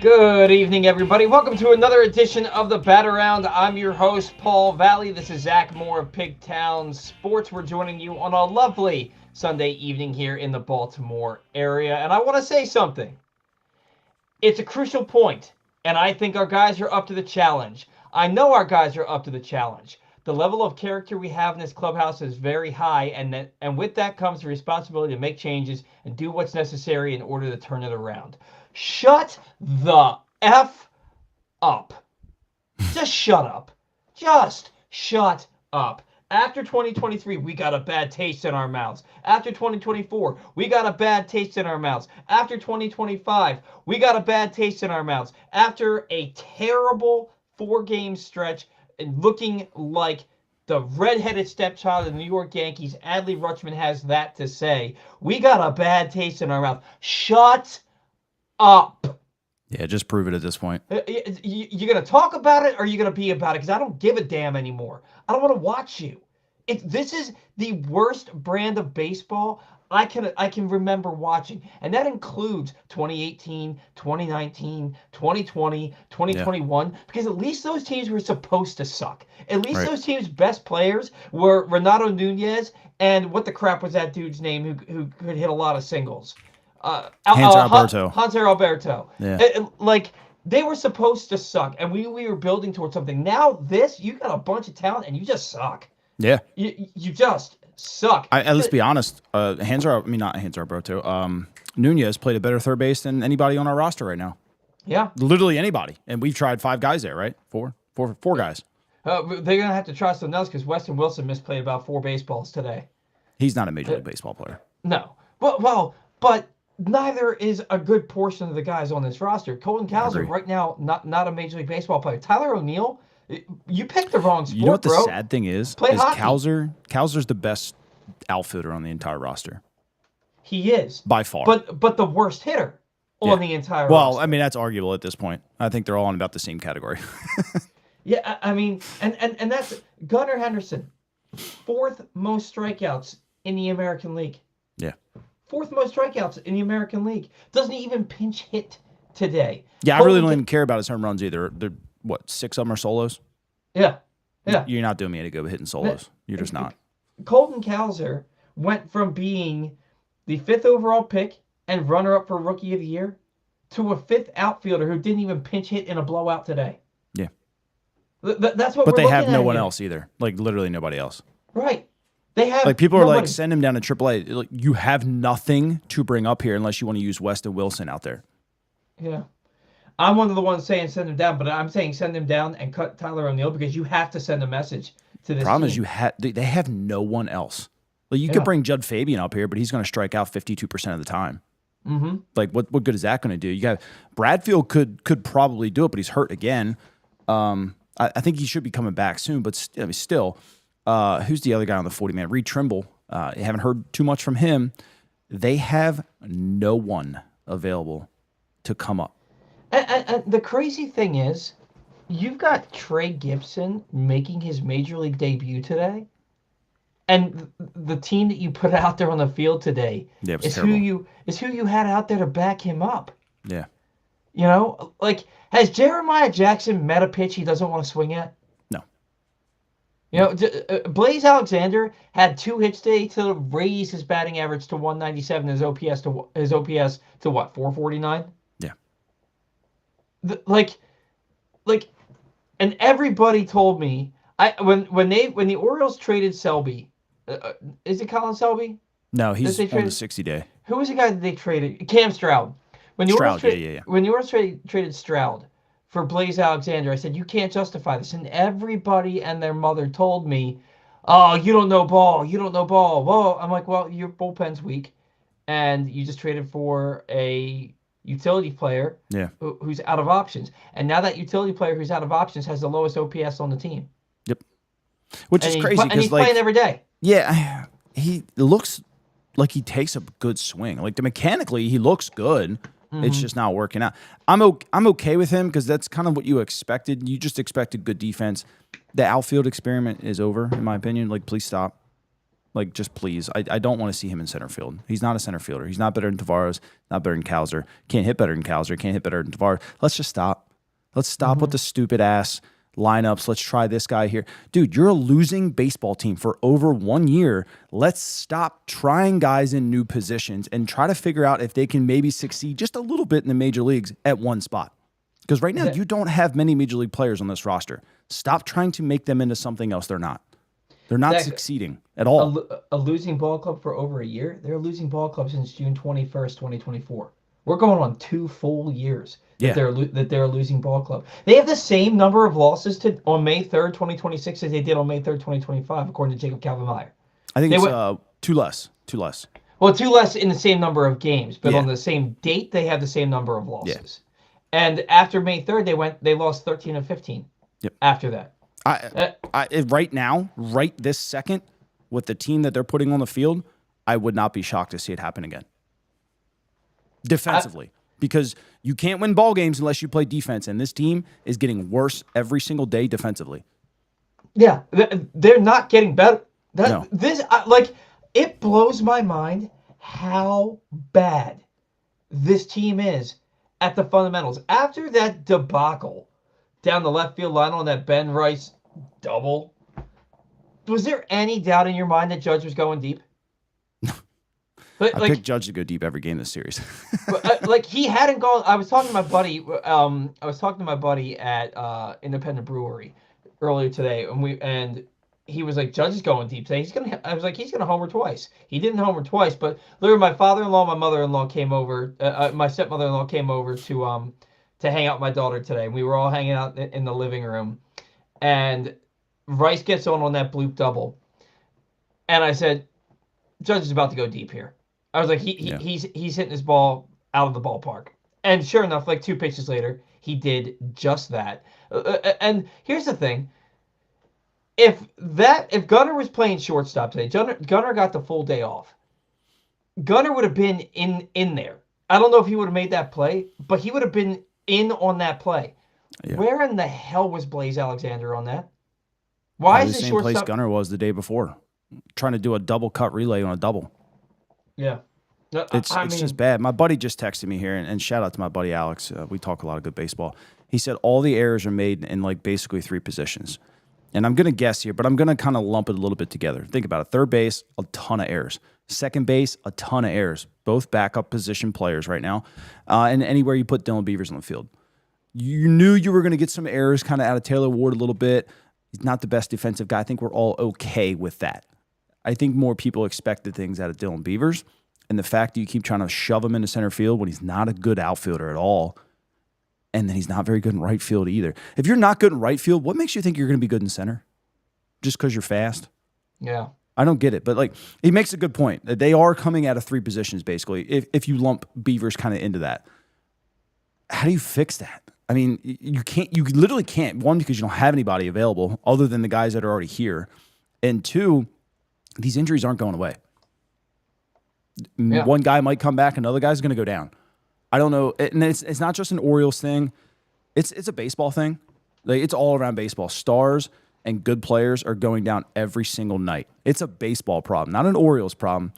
Good evening, everybody. Welcome to another edition of the Bat Around. I'm your host, Paul Valley. This is Zack Moore of Pigtown Sports. We're joining you on a lovely Sunday evening here in the Baltimore area. And I want to say something. It's a crucial point, and I think our guys are up to the challenge. I know our guys are up to the challenge. The level of character we have in this clubhouse is very high, and with that comes the responsibility to make changes and do what's necessary in order to turn it around. Shut the F up. Just shut up. Just shut up. After 2023, we got a bad taste in our mouths. After 2024, we got a bad taste in our mouths. After 2025, we got a bad taste in our mouths. After a terrible four-game stretch and looking like the redheaded stepchild of the New York Yankees, Adley Rutschman has that to say. We got a bad taste in our mouth. Shut up. Yeah, just prove it at this point. You're going to talk about it or you're going to be about it? Because I don't give a damn anymore. I don't want to watch you. This is the worst brand of baseball I can remember watching. And that includes 2018, 2019, 2020, 2021. Because at least those teams were supposed to suck. At least those teams' best players were Renato Nunez and what the crap was that dude's name who could hit a lot of singles? Hanser Alberto. Hanser Alberto. Yeah. Like, they were supposed to suck, and we were building towards something. Now you got a bunch of talent, and you just suck. Yeah. You just suck. Let's be honest. Not Hanser Alberto. Nunez played a better third base than anybody on our roster right now. Yeah. Literally anybody. And we've tried 5 guys there, right? Four guys. They're going to have to try something else because Weston Wilson misplayed about 4 baseballs today. He's not a Major League Baseball player. No. But neither is a good portion of the guys on this roster. Colton Cowser right now, not a Major League Baseball player. Tyler O'Neill, you picked the wrong sport, You know what the bro. sad thing is? Play hockey. Cowser's the best outfielder on the entire roster. He is. By far. But the worst hitter on the entire roster. Well, I mean, that's arguable at this point. I think they're all in about the same category. Yeah, I mean, and that's Gunnar Henderson, 4th most strikeouts in the American League. Yeah. 4th most strikeouts in the American League. Doesn't even pinch hit today. Yeah, I really don't even care about his home runs either. They're, 6 of them are solos? Yeah. You're not doing me any good with hitting solos. You're just not. Colton Cowser went from being the 5th overall pick and runner-up for Rookie of the Year to a 5th outfielder who didn't even pinch hit in a blowout today. Yeah. That's what But we're they looking have at no one here. else either. Like, literally nobody else. Right. They have like people nobody. are like, send him down to AAA. Like, you have nothing to bring up here unless you want to use Weston Wilson out there. Yeah. I'm one of the ones saying send him down, but I'm saying send him down and cut Tyler O'Neill because you have to send a message to this Problem team. is they have no one else. Like, you could bring Judd Fabian up here, but he's going to strike out 52% of the time. Mm-hmm. Like, what good is that going to do? You got Bradfield could probably do it, but he's hurt again. I think he should be coming back soon, but still, who's the other guy on the 40-man? Reed Trimble. I haven't heard too much from him. They have no one available to come up. And the crazy thing is, you've got Trey Gibson making his Major League debut today, and the team that you put out there on the field today is who you had out there to back him up. Yeah. You know, like, has Jeremiah Jackson met a pitch he doesn't want to swing at? No. You know, Blaze Alexander had 2 hits today to raise his batting average to 197, his OPS to what, 449? Yeah. And everybody told me when the Orioles traded Selby, is it Colin Selby? No, he's on the 60-day. Who was the guy that they traded? Cam Stroud. When the Orioles when the Orioles traded Stroud for Blaze Alexander, I said, you can't justify this. And everybody and their mother told me, oh, you don't know ball. You don't know ball. Well, I'm like, well, your bullpen's weak, and you just traded for a utility player who's out of options. And now that utility player who's out of options has the lowest OPS on the team. Yep. Which is crazy. And he's playing every day. Yeah, he looks like he takes a good swing. Like, mechanically, he looks good. Mm-hmm. It's just not working out. I'm okay with him because that's kind of what you expected. You just expected good defense. The outfield experiment is over, in my opinion. Like, please stop. Like, just please. I don't want to see him in center field. He's not a center fielder. He's not better than Tavares, not better than Cowser. Can't hit better than Cowser, can't hit better than Tavares. Let's just stop. Let's stop with the stupid-ass lineups. Let's try this guy here. Dude, you're a losing baseball team for over 1 year. Let's stop trying guys in new positions and try to figure out if they can maybe succeed just a little bit in the major leagues at one spot. Because right now, you don't have many major league players on this roster. Stop trying to make them into something else they're not. They're not succeeding at all. A losing ball club for over a year? They're a losing ball club since June 21st, 2024. We're going on 2 full years that they're a losing ball club. They have the same number of losses on May 3rd, 2026 as they did on May 3rd, 2025, according to Jacob Calvin-Meyer. I think it's two less. Well, 2 less in the same number of games, but on the same date, they have the same number of losses. Yeah. And after May 3rd, they lost 13 of 15. Yep. After that. Right now, right this second, with the team that they're putting on the field, I would not be shocked to see it happen again. Defensively. Because you can't win ball games unless you play defense, and this team is getting worse every single day defensively. Yeah, they're not getting better. No. It blows my mind how bad this team is at the fundamentals. After that debacle down the left field line on that Ben Rice double, was there any doubt in your mind that Judge was going deep? I picked Judge to go deep every game this series. He hadn't gone. I was talking to my buddy. At Independent Brewery earlier today, and he was like, Judge is going deep today. I was like, he's gonna homer twice. He didn't homer twice, but literally, my father-in-law, my mother-in-law came over. My stepmother-in-law came over to hang out with my daughter today. We were all hanging out in the living room, and Rice gets on that bloop double, and I said, Judge is about to go deep here. I was like, he's hitting his ball out of the ballpark. And sure enough, 2 pitches later, he did just that. And here's the thing. If Gunnar was playing shortstop today, Gunnar got the full day off. Gunnar would have been in there. I don't know if he would have made that play, but he would have been in on that play. Yeah. Where in the hell was Blaze Alexander on that? Why is the same place Gunnar was the day before, trying to do a double cut relay on a double? Yeah. It's just bad. My buddy just texted me here, and shout out to my buddy Alex. We talk a lot of good baseball. He said all the errors are made in basically 3 positions. And I'm going to guess here, but I'm going to kind of lump it a little bit together. Think about it. Third base, a ton of errors. Second base, a ton of errors. Both backup position players right now. And anywhere you put Dylan Beavers on the field. You knew you were going to get some errors kind of out of Taylor Ward a little bit. He's not the best defensive guy. I think we're all okay with that. I think more people expected things out of Dylan Beavers, and the fact that you keep trying to shove him into center field when he's not a good outfielder at all, and then he's not very good in right field either. If you're not good in right field, what makes you think you're going to be good in center? Just because you're fast? Yeah. I don't get it, but he makes a good point. They are coming out of 3 positions, basically, if you lump Beavers kind of into that. How do you fix that? I mean, you literally can't. 1, because you don't have anybody available other than the guys that are already here. And 2, these injuries aren't going away. Yeah. One guy might come back, another guy's going to go down. I don't know. And it's not just an Orioles thing. It's a baseball thing. It's all around baseball. Stars and good players are going down every single night. It's a baseball problem, not an Orioles problem.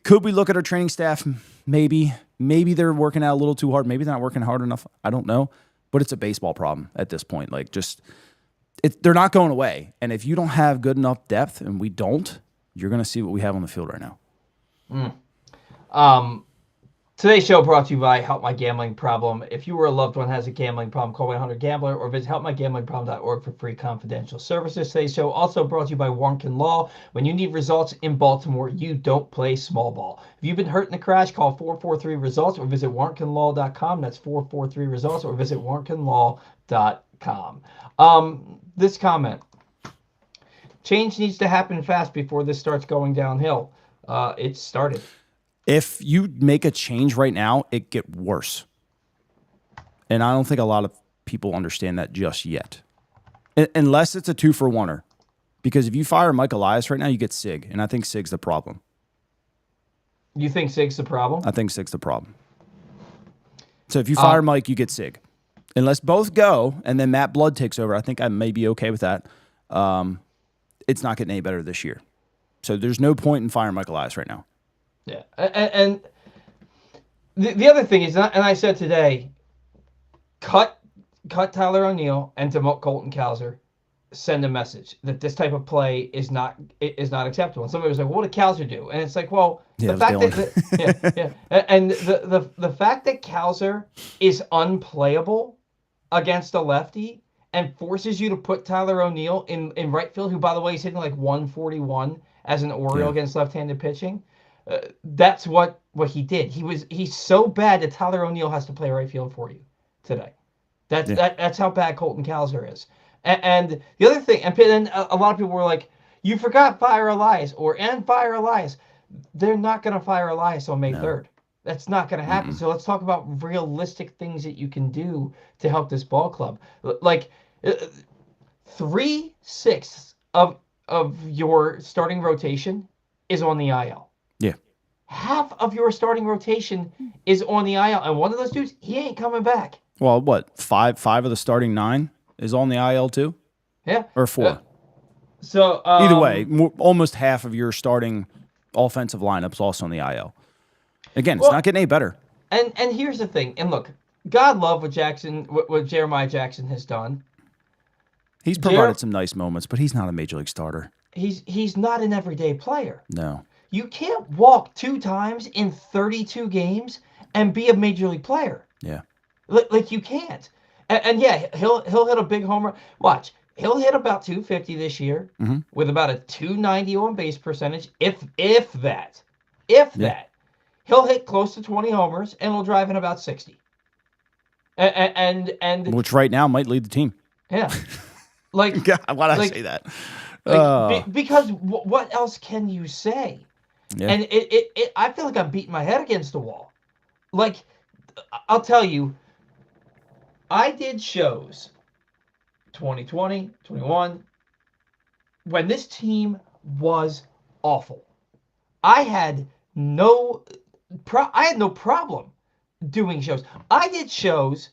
Could we look at our training staff? Maybe they're working out a little too hard. Maybe they're not working hard enough. I don't know. But it's a baseball problem at this point. They're not going away. And if you don't have good enough depth, and we don't, you're going to see what we have on the field right now. Today's show brought to you by Help My Gambling Problem. If you or a loved one has a gambling problem, call 1-800-GAMBLER or visit helpmygamblingproblem.org for free confidential services. Today's show also brought to you by Warnken Law. When you need results in Baltimore, you don't play small ball. If you've been hurt in the crash, call 443-RESULTS or visit warnkenlaw.com. That's 443-RESULTS or visit warnkenlaw.com. This comment. Change needs to happen fast before this starts going downhill. It started. If you make a change right now, it get worse. And I don't think a lot of people understand that just yet. Unless it's a 2-for-1er. Because if you fire Mike Elias right now, you get Sig. And I think Sig's the problem. You think Sig's the problem? I think Sig's the problem. So if you fire Mike, you get Sig. Unless both go, and then Matt Blood takes over, I think I may be okay with that. It's not getting any better this year. So there's no point in firing Michael Elias right now. Yeah, and the other thing is, and I said today, cut Tyler O'Neill and demote Colton Cowser. Send a message that this type of play is not acceptable. And somebody was like, "What did Cowser do?" And it's like, well, Yeah, the fact and the fact that Cowser is unplayable against a lefty and forces you to put Tyler O'Neill in right field, who, by the way, is hitting like 141 as an Oriole against left-handed pitching. That's what he did. He's so bad that Tyler O'Neill has to play right field for you today. That's how bad Colton Cowser is. And the other thing, and then a lot of people were like, "You forgot fire Elias and fire Elias." They're not going to fire Elias on May 3rd. That's not going to happen. So let's talk about realistic things that you can do to help this ball club. Like 3/6 of your starting rotation is on the IL. Yeah. Half of your starting rotation is on the IL, and one of those dudes, he ain't coming back. Well, what, five of the starting 9 is on the IL too? Yeah. Or 4? So either way, almost half of your starting offensive lineup's also on the IL. Again, it's not getting any better. And here's the thing. And look, God love what Jeremiah Jackson has done. He's provided some nice moments, but he's not a major league starter. He's not an everyday player. No. You can't walk 2 times in 32 games and be a major league player. Yeah. Like you can't. And yeah, he'll hit a big homer. Watch, he'll hit about 250 this year with about a 290 on base percentage, if that. He'll hit close to 20 homers and will drive in about 60. And which right now might lead the team. Yeah. Like, God, why'd I say that? Because what else can you say? Yeah. And I feel like I'm beating my head against the wall. Like, I'll tell you, I did shows 2020, 21, when this team was awful. I had no problem doing shows. I did shows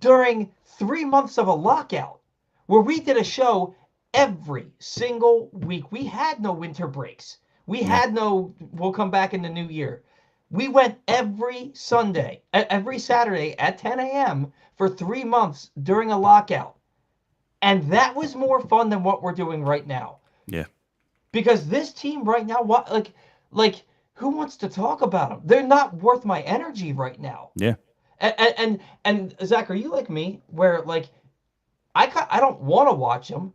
during 3 months of a lockout where we did a show every single week. We had no winter breaks. We had no, we'll come back in the new year. We went every Saturday at 10 a.m. for 3 months during a lockout. And that was more fun than what we're doing right now. Yeah. Because this team right now, like who wants to talk about them? They're not worth my energy right now. Yeah. And Zach, are you like me, where like I don't want to watch them,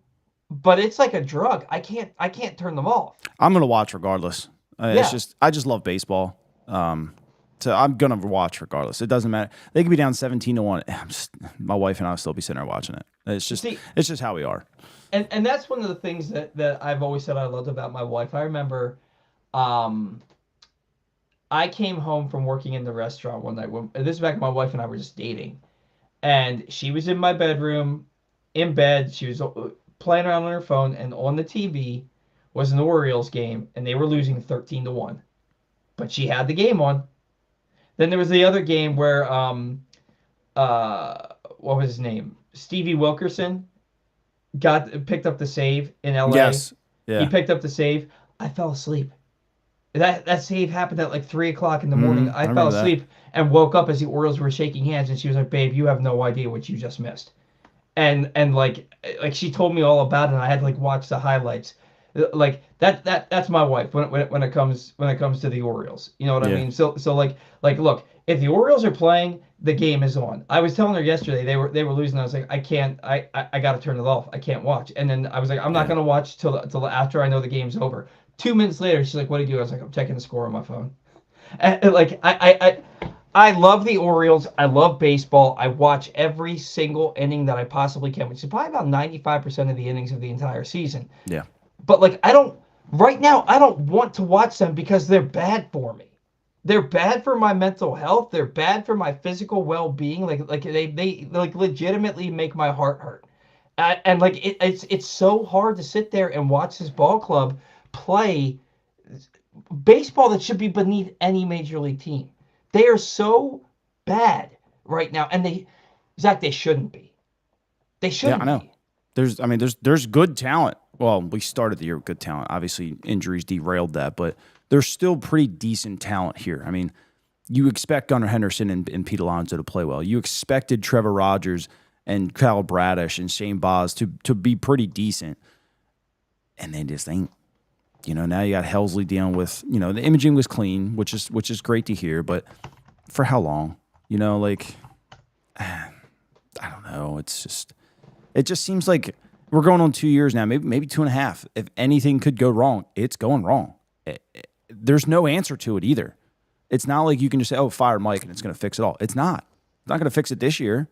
but it's like a drug. I can't turn them off. I'm gonna watch regardless. It's I just love baseball. So I'm gonna watch regardless. It doesn't matter. They could be down 17-1. My wife and I'll still be sitting there watching it. It's just how we are. And that's one of the things that I've always said I loved about my wife. I remember, I came home from working in the restaurant one night. This is back when my wife and I were just dating, and she was in my bedroom, in bed. She was playing around on her phone, and on the TV was an Orioles game, and they were losing 13-1. But she had the game on. Then there was the other game where what was his name? Stevie Wilkerson picked up the save in LA. Yes. Yeah. He picked up the save. I fell asleep. That save happened at like 3:00 in the morning. I fell asleep and woke up as the Orioles were shaking hands, and she was like, "Babe, you have no idea what you just missed." And like she told me all about it, and I had to like watch the highlights. Like that's my wife when it comes to the Orioles. You know what I mean? So like look, if the Orioles are playing, the game is on. I was telling her yesterday they were losing. I was like, I got to turn it off. I can't watch. And then I was like, I'm not gonna watch till after I know the game's over. 2 minutes later, she's like, "What do you do?" I was like, "I'm checking the score on my phone." And like I love the Orioles. I love baseball. I watch every single inning that I possibly can, which is probably about 95% of the innings of the entire season. Yeah. But like right now I don't want to watch them because they're bad for me. They're bad for my mental health. They're bad for my physical well-being. Like they like legitimately make my heart hurt. And like it's so hard to sit there and watch this ball club play baseball that should be beneath any major league team. They are so bad right now, and Zach, they shouldn't be. They shouldn't. Yeah, I know. There's good talent well, we started the year with good talent. Obviously, injuries derailed that, but there's still pretty decent talent here. I mean, you expect Gunnar Henderson and Pete Alonso to play well. You expected Trevor Rogers and Kyle Bradish and Shane Baz to be pretty decent, and they just ain't. Now you got Helsley dealing with, the imaging was clean, which is great to hear, but for how long? I don't know. It just seems like we're going on 2 years now, maybe 2.5. If anything could go wrong, it's going wrong. There's no answer to it either. It's not like you can just say, fire Mike and it's going to fix it all. It's not. It's not going to fix it this year.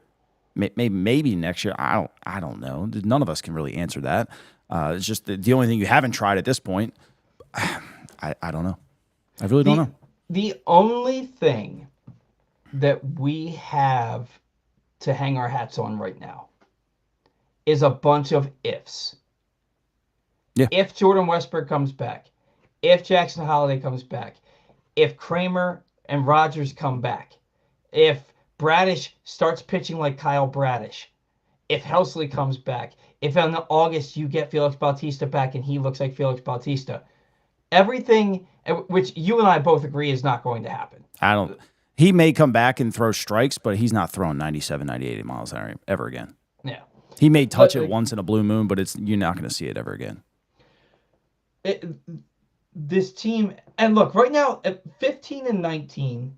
Maybe next year. I don't know. None of us can really answer that. It's just the only thing you haven't tried at this point. I don't know. I really don't know. The only thing that we have to hang our hats on right now is a bunch of ifs. Yeah. If Jordan Westburg comes back, if Jackson Holliday comes back, if Kramer and Rogers come back, if Bradish starts pitching like Kyle Bradish, if Helsley comes back, if in August you get Felix Bautista back and he looks like Felix Bautista, everything which you and I both agree is not going to happen. He may come back and throw strikes, but he's not throwing 97, 98 miles an hour ever again. Yeah. He may touch it once in a blue moon, but you're not going to see it ever again. This team, and look, right now at 15-19,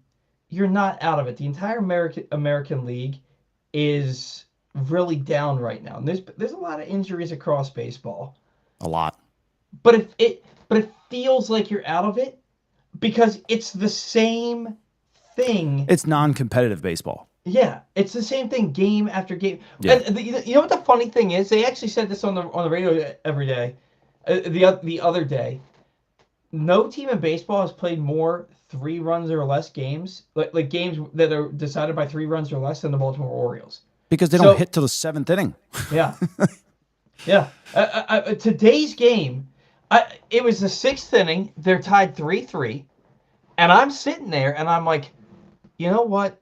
you're not out of it. The entire American League is really down right now. And there's a lot of injuries across baseball. A lot. But it feels like you're out of it because it's the same thing. It's non-competitive baseball. Yeah, it's the same thing game after game. Yeah. And you know what the funny thing is? They actually said this on the radio every day. The other day, no team in baseball has played more 3 runs or less games, like games that are decided by 3 runs or less, than the Baltimore Orioles. Because they don't hit till the 7th inning. Yeah. Yeah. Today's game, it was the 6th inning. They're tied 3-3. And I'm sitting there and I'm like, you know what?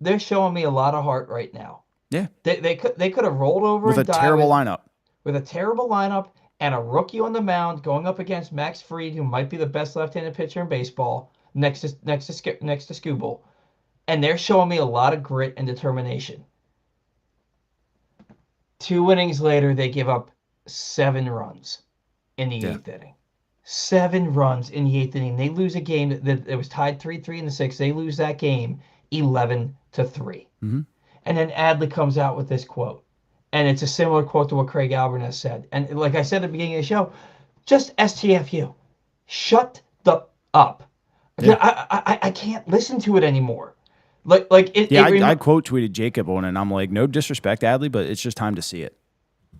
They're showing me a lot of heart right now. Yeah. They could have rolled over with and a terrible lineup. With a terrible lineup and a rookie on the mound going up against Max Fried, who might be the best left-handed pitcher in baseball, next to Skubal. And they're showing me a lot of grit and determination. 2 innings later, they give up 7 runs in the 8th inning. 7 runs in the 8th inning. They lose a game that it was tied 3-3 in the 6th. They lose that game 11-3. Mm-hmm. And then Adley comes out with this quote. And it's a similar quote to what Craig Alvarez said. And like I said at the beginning of the show, just STFU. Shut the up. Yeah. I can't listen to it anymore. I quote tweeted Jacob on it, and I'm like, no disrespect, Adley, but it's just time to see it.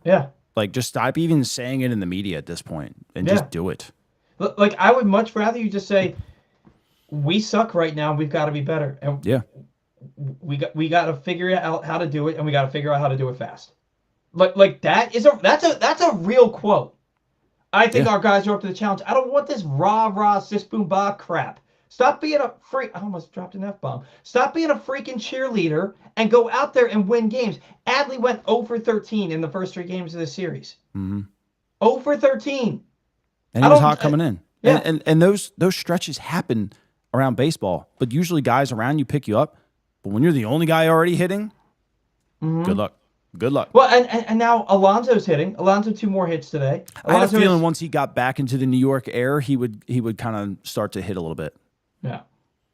Yeah. Like, just stop even saying it in the media at this point and just do it. Like, I would much rather you just say, we suck right now, we've got to be better. And we got to figure out how to do it, and we got to figure out how to do it fast. Like that's a real quote. I think our guys are up to the challenge. I don't want this rah sis boom bah crap. Stop being a freak. I almost dropped an F-bomb. Stop being a freaking cheerleader and go out there and win games. Adley went 0-13 in the first 3 games of the series. Mm-hmm. 0-13. And he was hot coming in. Yeah. And those stretches happen around baseball, but usually guys around you pick you up. But when you're the only guy already hitting, good luck. Good luck. Well, and now Alonso's hitting. Alonso 2 more hits today. I had a feeling once he got back into the New York air, he would kind of start to hit a little bit. Yeah.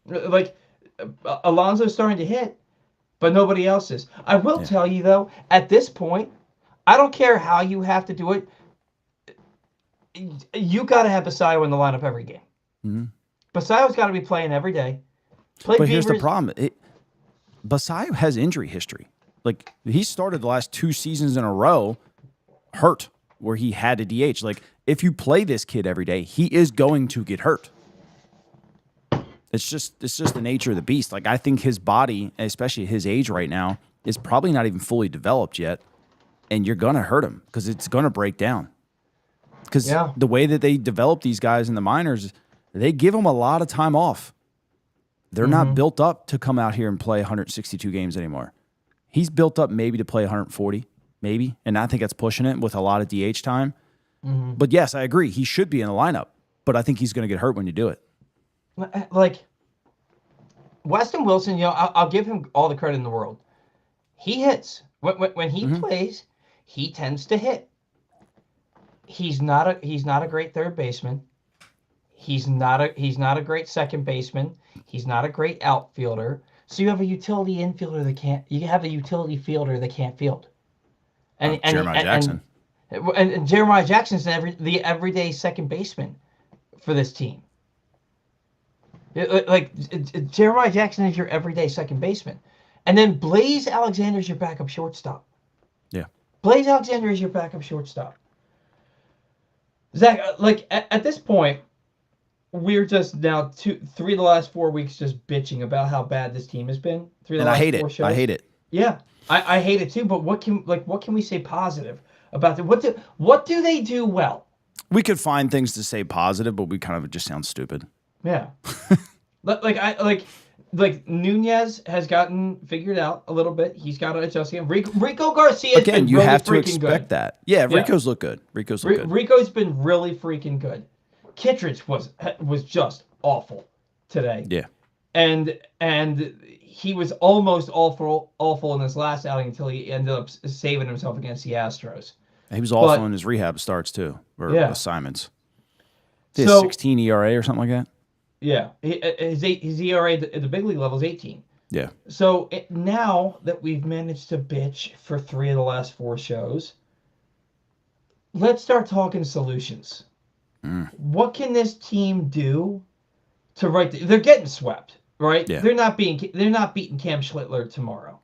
Like, Alonso's starting to hit, but nobody else is. I will tell you, though, at this point, I don't care how you have to do it. You got to have Basayo in the lineup every game. Mm-hmm. Basayo's got to be playing every day. But here's the problem. Basayo has injury history. Like, he started the last 2 seasons in a row hurt, where he had to DH. Like, if you play this kid every day, he is going to get hurt. It's just the nature of the beast. Like, I think his body, especially at his age right now, is probably not even fully developed yet, and you're gonna hurt him because it's gonna break down. Because the way that they develop these guys in the minors, they give them a lot of time off. They're not built up to come out here and play 162 games anymore. He's built up maybe to play 140, maybe, and I think that's pushing it with a lot of DH time. But yes, I agree. He should be in the lineup, but I think he's going to get hurt when you do it. Like Weston Wilson, I'll give him all the credit in the world. He hits when he plays. He tends to hit. He's not a great third baseman. He's not a great second baseman. He's not a great outfielder. So you have a utility infielder that can't. You have a utility fielder that can't field. And Jeremiah Jackson. And Jeremiah Jackson's the everyday second baseman for this team. Jeremiah Jackson is your everyday second baseman, and then Blaze Alexander is your backup shortstop. Yeah, Blaze Alexander is your backup shortstop. Zach, at this point, we're just now 3 of the last 4 weeks just bitching about how bad this team has been. I hate it. I hate it. Yeah, I hate it too. But what can we say positive about them? What do they do well? We could find things to say positive, but we kind of just sound stupid. Yeah, Nunez has gotten figured out a little bit. He's got to adjust again. Rico Garcia again. You really have to expect that. Yeah, Rico's look good. Rico's been really freaking good. Kittredge was just awful today. Yeah, and he was almost awful in this last outing until he ended up saving himself against the Astros. He was awful in his rehab starts too, or assignments. He had 16 ERA or something like that. Yeah, his ERA at the big league level is 18. Yeah. So now that we've managed to bitch for 3 of the last 4 shows, let's start talking solutions. What can this team do to right? They're getting swept, right? Yeah. They're not beating Cam Schlittler tomorrow.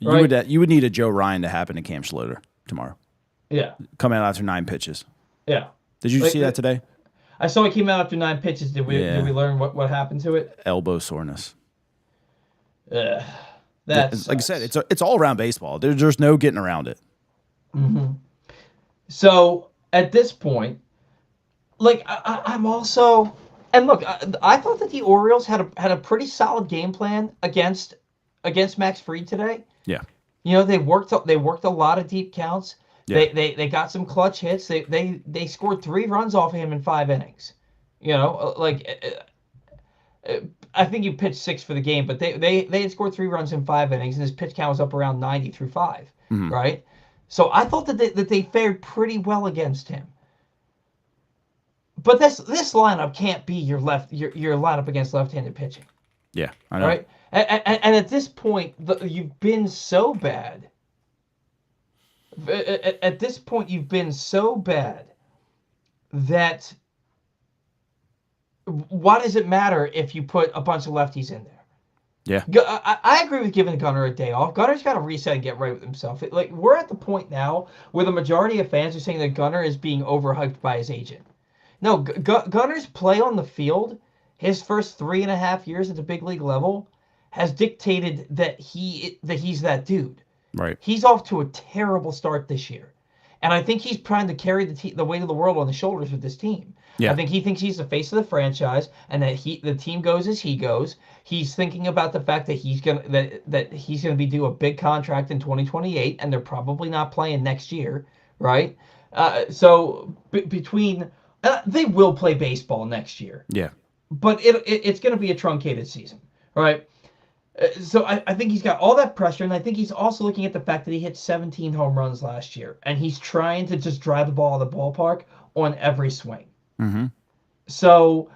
Right? You would need a Joe Ryan to happen to Cam Schlitter tomorrow. Yeah. Come out after 9 pitches. Yeah. Did you see that today? I saw it came out after 9 pitches. Did we learn what happened to it? Elbow soreness. That like I said, it's all around baseball. There's no getting around it. Mm-hmm. So at this point, I'm also, and look, I thought that the Orioles had a pretty solid game plan against Max Fried today. Yeah. They worked a lot of deep counts. Yeah. They got some clutch hits. They scored 3 runs off of him in 5 innings. I think you pitched 6 for the game, but they had scored 3 runs in 5 innings, and his pitch count was up around 90 through 5. Mm-hmm. Right. So I thought that they fared pretty well against him. But this lineup can't be your lineup against left-handed pitching. Yeah, I know. Right. And at this point, you've been so bad. At this point, you've been so bad that why does it matter if you put a bunch of lefties in there? Yeah. I agree with giving Gunnar a day off. Gunner's got to reset and get right with himself. We're at the point now where the majority of fans are saying that Gunnar is being overhyped by his agent. No, Gunner's play on the field, his first 3.5 years at the big league level, has dictated that he's that dude. Right. He's off to a terrible start this year. And I think he's trying to carry the weight of the world on his shoulders with this team. Yeah. I think he thinks he's the face of the franchise and that the team goes as he goes. He's thinking about the fact that he's gonna be due a big contract in 2028, and they're probably not playing next year, right? So between they will play baseball next year. Yeah. But it's going to be a truncated season, right? So I think he's got all that pressure, and I think he's also looking at the fact that he hit 17 home runs last year, and he's trying to just drive the ball out of the ballpark on every swing. Mm-hmm. So,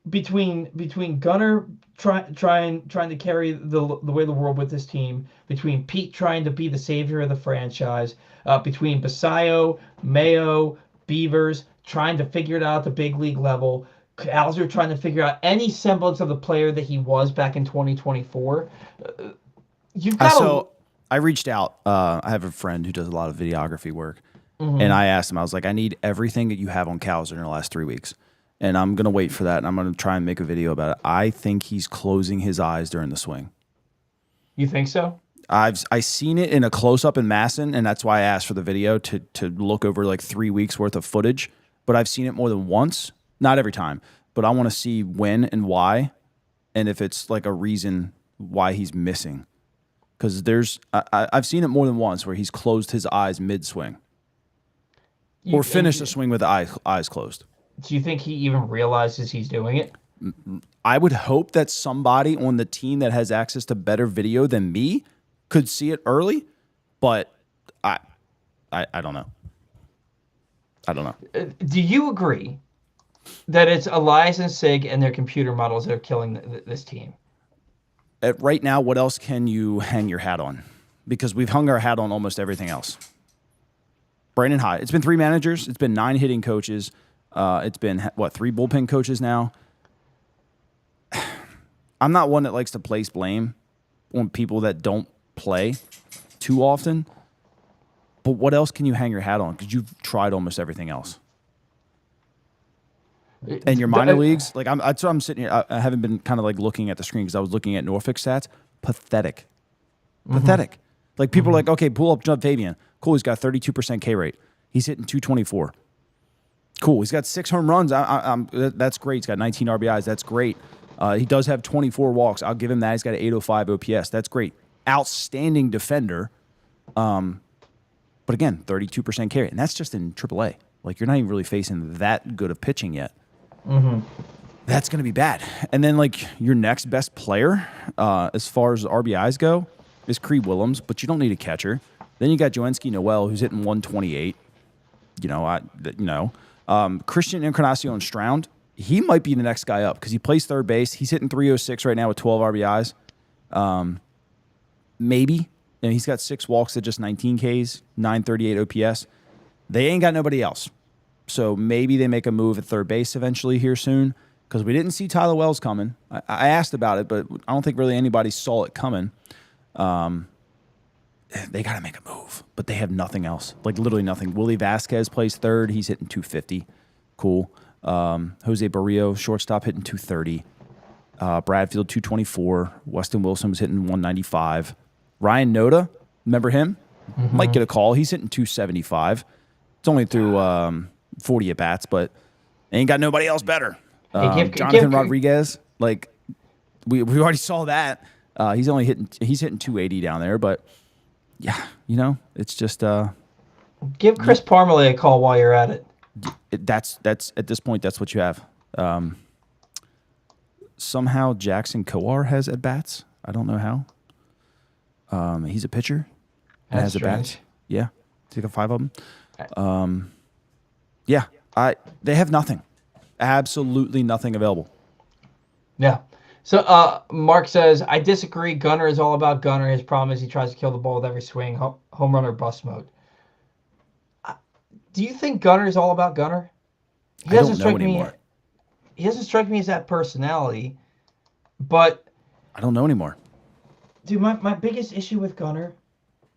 between Gunnar trying to carry the way of the world with this team, between Pete trying to be the savior of the franchise, between Basayo, Mayo, Beavers trying to figure it out at the big league level, Cowser trying to figure out any semblance of the player that he was back in 2024. You've got So I reached out. I have a friend who does a lot of videography work, and I asked him. I was like, I need everything that you have on Cowser in the last 3 weeks, and I'm gonna wait for that, and I'm gonna try and make a video about it. I think he's closing his eyes during the swing. You think so? I seen it in a close up in Masson, and that's why I asked for the video to look over like 3 weeks worth of footage. But I've seen it more than once, not every time. But I want to see when and why, and if it's like a reason why he's missing. Because I've seen it more than once where he's closed his eyes mid swing. or finish the swing with the eyes closed. Do you think he even realizes he's doing it? I would hope that somebody on the team that has access to better video than me could see it early, but I don't know. I don't know. Do you agree that it's Elias and Sig and their computer models that are killing this team? Right now, what else can you hang your hat on? Because we've hung our hat on almost everything else. Brandon Hyde. It's been 3 managers. It's been 9 hitting coaches. It's been, 3 bullpen coaches now. I'm not one that likes to place blame on people that don't play too often. But what else can you hang your hat on? Because you've tried almost everything else. And your minor leagues, that's what I'm sitting here. I haven't been kind of looking at the screen because I was looking at Norfolk stats. Pathetic. Pathetic. Like people are like, okay, pull up Judd Fabian. Cool, he's got 32% K rate. He's hitting 224. Cool, he's got 6 home runs. That's great. He's got 19 RBIs. That's great. He does have 24 walks. I'll give him that. He's got an 805 OPS. That's great. Outstanding defender. But again, 32% K rate. And that's just in AAA. Like, you're not even really facing that good of pitching yet. That's going to be bad. And then, your next best player, as far as RBIs go, is Creed Willems, but you don't need a catcher. Then you got Joenski Noel, who's hitting 128. Christian Encarnacion Stroud, he might be the next guy up because he plays third base. He's hitting 306 right now with 12 RBIs. Maybe. And he's got 6 walks at just 19 Ks, 938 OPS. They ain't got nobody else. So maybe they make a move at third base eventually here soon because we didn't see Tyler Wells coming. I asked about it, but I don't think really anybody saw it coming. They got to make a move, but they have nothing else. Literally nothing. Willie Vasquez plays third. He's hitting 250. Cool. Jose Barrio, shortstop, hitting 230. Bradfield, 224. Weston Wilson was hitting 195. Ryan Noda, remember him? Might get a call. He's hitting 275. It's only through 40 at-bats, but ain't got nobody else better. Jonathan Rodriguez, we already saw that. He's hitting 280 down there, but yeah, it's just give Chris Parmalee a call while you're at it. That's at this point that's what you have. Somehow Jackson Kowar has at bats. I don't know how. He's a pitcher. Has at bats. Yeah, he's got 5 of them. Yeah, they have nothing. Absolutely nothing available. Yeah. So Mark says, I disagree. Gunnar is all about Gunnar. His problem is he tries to kill the ball with every swing, home run or bust mode. Do you think Gunnar is all about Gunnar? I don't know anymore. He doesn't strike me as that personality, but I don't know anymore. Dude, my biggest issue with Gunnar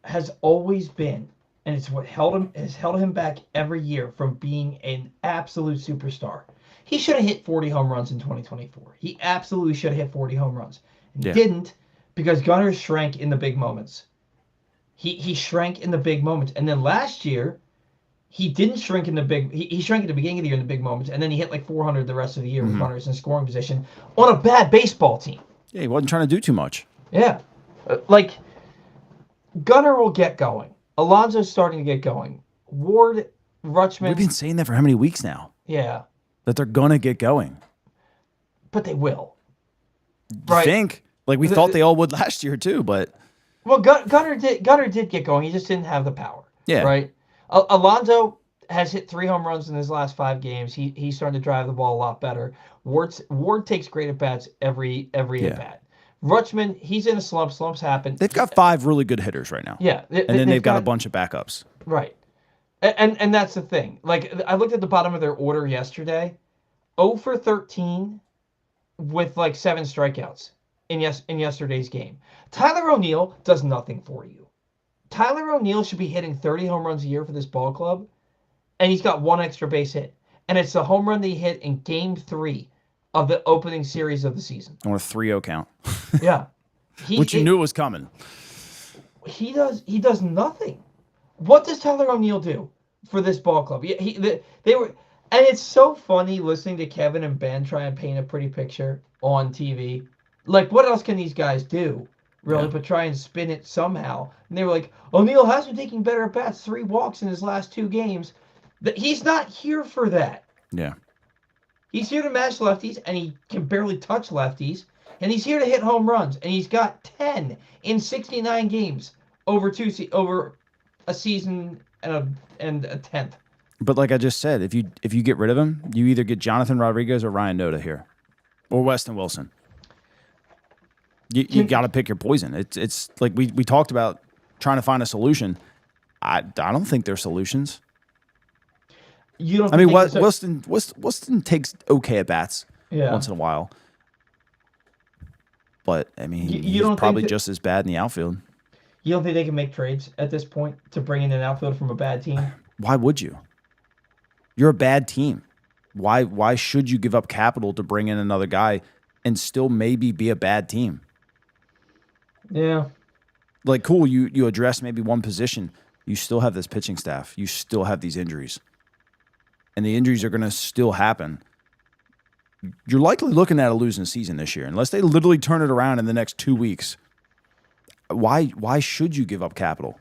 has always been, and it's what has held him back every year from being an absolute superstar. He should have hit 40 home runs in 2024. He absolutely should have hit 40 home runs. And he didn't because Gunnar shrank in the big moments. He shrank in the big moments. And then last year, he didn't shrink in the big... He shrank at the beginning of the year in the big moments, and then he hit 400 the rest of the year with runners in scoring position on a bad baseball team. Yeah, he wasn't trying to do too much. Yeah. Gunnar will get going. Alonso's starting to get going. Ward, Rutschman... We've been saying that for how many weeks now? Yeah. That they're going to get going. But they will. You think? We thought they all would last year too, but... Well, Gunnar did get going. He just didn't have the power. Yeah. Right? Alonso has hit 3 home runs in his last 5 games. He's starting to drive the ball a lot better. Ward takes great at-bats every at-bat. Rutschman, he's in a slump. Slumps happen. They've got 5 really good hitters right now. Yeah. And then they've got a bunch of backups. Right. And that's the thing. I looked at the bottom of their order yesterday. 0 for 13 with 7 strikeouts in yesterday's game. Tyler O'Neill does nothing for you. Tyler O'Neill should be hitting 30 home runs a year for this ball club, and he's got 1 extra base hit. And it's the home run that he hit in Game 3 of the opening series of the season. On a 3-0 count. Yeah. Which you knew was coming. He does nothing. What does Tyler O'Neill do for this ball club? They were, and it's so funny listening to Kevin and Ben try and paint a pretty picture on TV. What else can these guys do, really, but try and spin it somehow? And they were like, O'Neill has been taking better at bats, 3 walks in his last 2 games. He's not here for that. Yeah. He's here to match lefties, and he can barely touch lefties. And he's here to hit home runs, and he's got 10 in 69 games over a season and a tenth. But like I just said, if you get rid of him, you either get Jonathan Rodriguez or Ryan Noda here, or Weston Wilson. You got to pick your poison. It's like we talked about trying to find a solution. I don't think there's solutions. You don't. I mean, Weston takes okay at bats once in a while, but I mean, he's probably just as bad in the outfield. You don't think they can make trades at this point to bring in an outfielder from a bad team? Why would you? You're a bad team. Why should you give up capital to bring in another guy and still maybe be a bad team? Yeah. Like, cool, you address maybe one position. You still have this pitching staff. You still have these injuries. And the injuries are going to still happen. You're likely looking at a losing season this year. Unless they literally turn it around in the next 2 weeks. Why should you give up capital?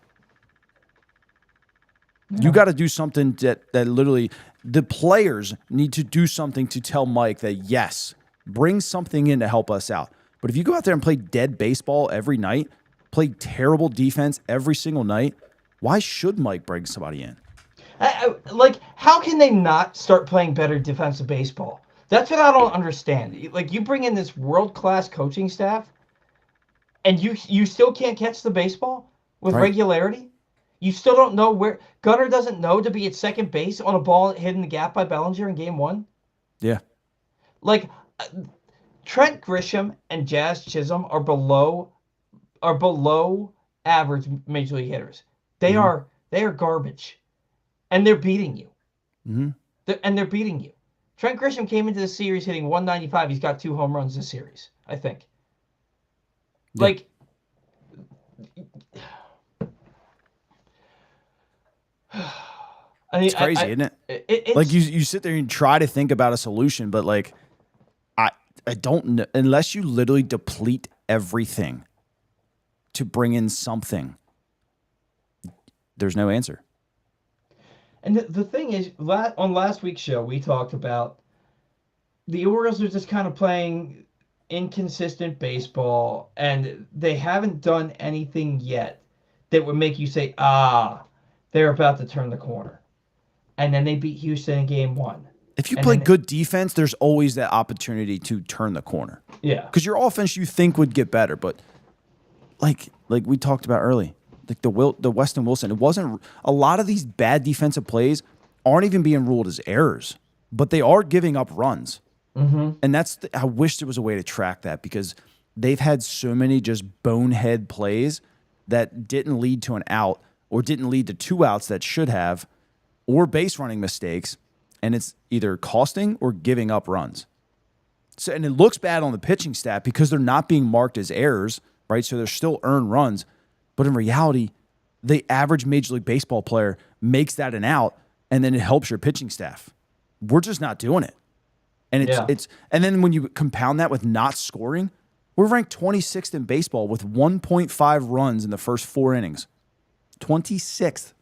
Yeah. You got to do something that literally the players need to do something to tell Mike that, yes, bring something in to help us out. But if you go out there and play dead baseball every night, play terrible defense every single night, why should Mike bring somebody in? Like, how can they not start playing better defensive baseball? That's what I don't understand. Like, you bring in this world-class coaching staff, and you still can't catch the baseball with regularity? You still don't know where... Gunnar doesn't know to be at second base on a ball hit in the gap by Bellinger in Game 1? Yeah. Like, Trent Grisham and Jazz Chisholm are below average Major League hitters. They are garbage. And they're beating you. Mm-hmm. They're beating you. Trent Grisham came into the series hitting 195. He's got 2 home runs this series, I think. Yeah. Like, it's crazy, isn't it? It's, like, you sit there and try to think about a solution, but like, I don't know, unless you literally deplete everything to bring in something, there's no answer. And the thing is, on last week's show, we talked about the Orioles are just kind of playing inconsistent baseball, and they haven't done anything yet that would make you say, they're about to turn the corner. And then they beat Houston in Game 1. If you play good defense, there's always that opportunity to turn the corner. Yeah. Because your offense you think would get better, but like we talked about early, like the Weston Wilson, it wasn't a lot of these bad defensive plays aren't even being ruled as errors, but they are giving up runs. Mm-hmm. And I wish there was a way to track that, because they've had so many just bonehead plays that didn't lead to an out or didn't lead to 2 outs that should have, or base running mistakes. And it's either costing or giving up runs. So, and it looks bad on the pitching staff because they're not being marked as errors, right? So they're still earned runs. But in reality, the average Major League Baseball player makes that an out, and then it helps your pitching staff. We're just not doing it. And and then when you compound that with not scoring, we're ranked 26th in baseball with 1.5 runs in the first 4 innings. 26th.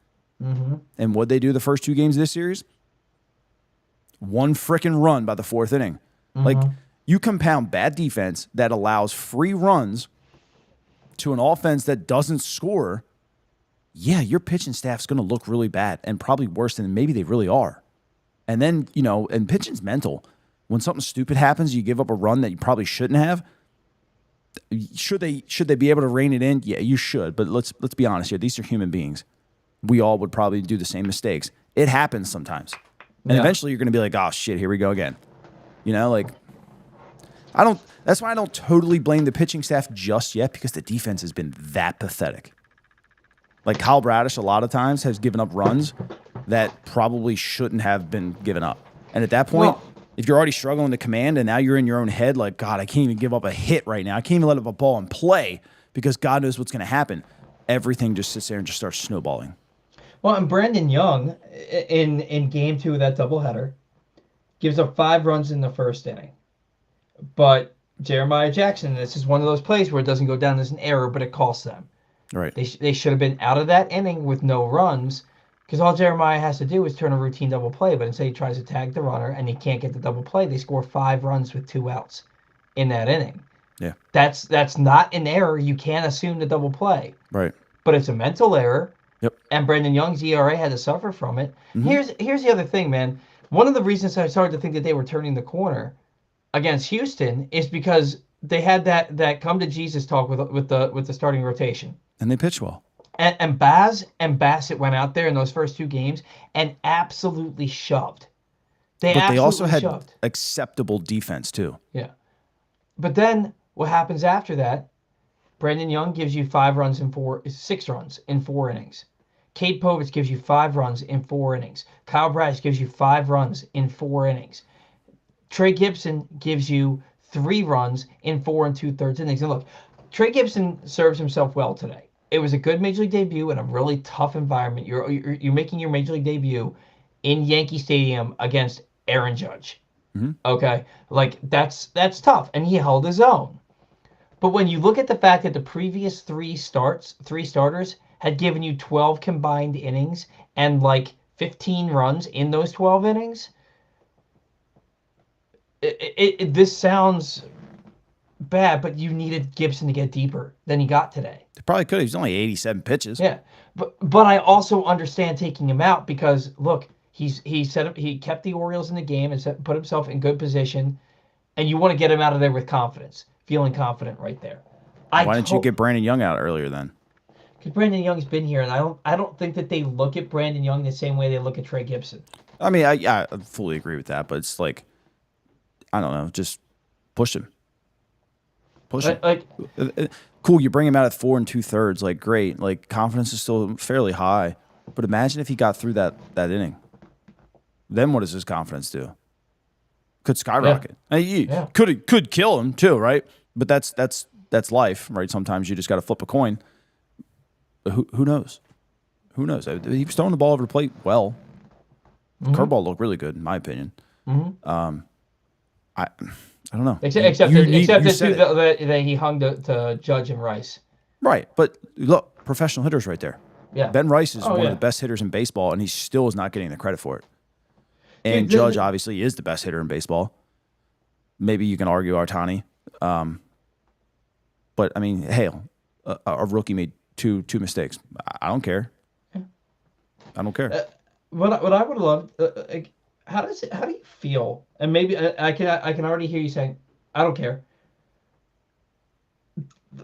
Mm-hmm. And what'd they do the first 2 games of this series? 1 frickin' run by the 4th inning. Mm-hmm. Like, you compound bad defense that allows free runs to an offense that doesn't score, your pitching staff's going to look really bad and probably worse than maybe they really are. And then, and pitching's mental. When something stupid happens, you give up a run that you probably shouldn't have. Should they be able to rein it in? Yeah, you should. But let's be honest here. These are human beings. We all would probably do the same mistakes. It happens sometimes. And eventually you're going to be like, oh, shit, here we go again. That's why I don't totally blame the pitching staff just yet, because the defense has been that pathetic. Like, Kyle Bradish a lot of times has given up runs that probably shouldn't have been given up. And at that point, if you're already struggling to command and now you're in your own head like, God, I can't even give up a hit right now. I can't even let up a ball and play because God knows what's going to happen. Everything just sits there and just starts snowballing. Well, and Brandon Young, in Game 2 of that doubleheader, gives up 5 runs in the first inning. But Jeremiah Jackson, this is one of those plays where it doesn't go down as an error, but it costs them. Right. They should have been out of that inning with no runs, Because all Jeremiah has to do is turn a routine double play, but instead he tries to tag the runner and he can't get the double play. They score 5 runs with 2 outs in that inning. Yeah. That's not an error. You can't assume the double play. Right. But it's a mental error. Yep. And Brandon Young's ERA had to suffer from it. Mm-hmm. Here's the other thing, man. One of the reasons I started to think that they were turning the corner against Houston is because they had that come to Jesus talk with the starting rotation. And they pitch well. And Baz and Bassett went out there in those first 2 games and absolutely shoved. But they also had shoved. acceptable defense too. Yeah. But then what happens after that? Brandon Young gives you 6 runs in 4 innings. Cade Povich gives you 5 runs in 4 innings. Kyle Bradish gives you 5 runs in 4 innings. Trey Gibson gives you 3 runs in 4 2/3 innings. And look, Trey Gibson serves himself well today. It was a good major league debut in a really tough environment. You're making your major league debut in Yankee Stadium against Aaron Judge. Mm-hmm. Okay, like that's tough, and he held his own. But when you look at the fact that the previous 3 starters had given you 12 combined innings and like 15 runs in those 12 innings, this sounds bad, but you needed Gibson to get deeper than he got today. They probably could. He's only 87 pitches. Yeah, but I also understand taking him out because look, he kept the Orioles in the game and put himself in good position, and you want to get him out of there with confidence, feeling confident right there. Why didn't you get Brandon Young out earlier then? Because Brandon Young's been here, and I don't think that they look at Brandon Young the same way they look at Trey Gibson. I mean, I fully agree with that, but it's like, I don't know, just push him. Push him. Like, cool, you bring him out at 4 2/3, like great. Like confidence is still fairly high, but imagine if he got through that inning. Then what does his confidence do? Could skyrocket. Yeah. Could kill him too, right? But that's life, right? Sometimes you just got to flip a coin. But who knows? Who knows? He was throwing the ball over the plate well. Mm-hmm. Curveball looked really good, in my opinion. Mm-hmm. I don't know. Except that he hung to Judge and Rice. Right, but look, professional hitters right there. Yeah. Ben Rice is one of the best hitters in baseball, and he still is not getting the credit for it. And Judge obviously is the best hitter in baseball. Maybe you can argue Artani. But, I mean, hey, a rookie made two mistakes. I don't care. I don't care. What I would love, how do you feel? And maybe I can already hear you saying, I don't care.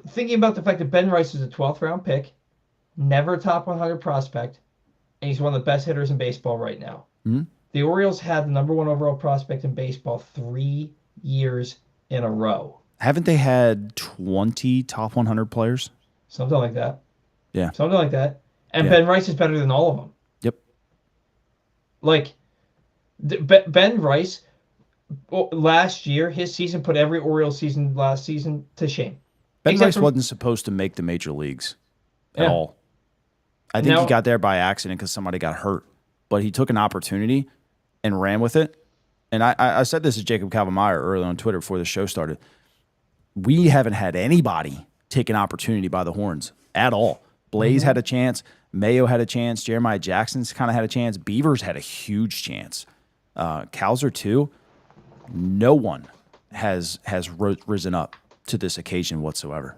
Thinking about the fact that Ben Rice is a 12th round pick, never a top 100 prospect, and he's one of the best hitters in baseball right now. Mm-hmm. The Orioles had the number 1 overall prospect in baseball 3 years in a row. Haven't they had 20 top 100 players? Something like that. Yeah. Something like that. And Ben Rice is better than all of them. Yep. Like, Ben Rice, last year, his season put every Orioles season last season to shame. Ben Rice wasn't supposed to make the major leagues at all. I think he got there by accident because somebody got hurt. But he took an opportunity and ran with it. And I said this to Jacob Calvin-Meyer earlier on Twitter before the show started. We haven't had anybody take an opportunity by the horns at all. Blaze had a chance. Mayo had a chance. Jeremiah Jackson's kind of had a chance. Beavers had a huge chance. Cowser too. No one has risen up to this occasion whatsoever.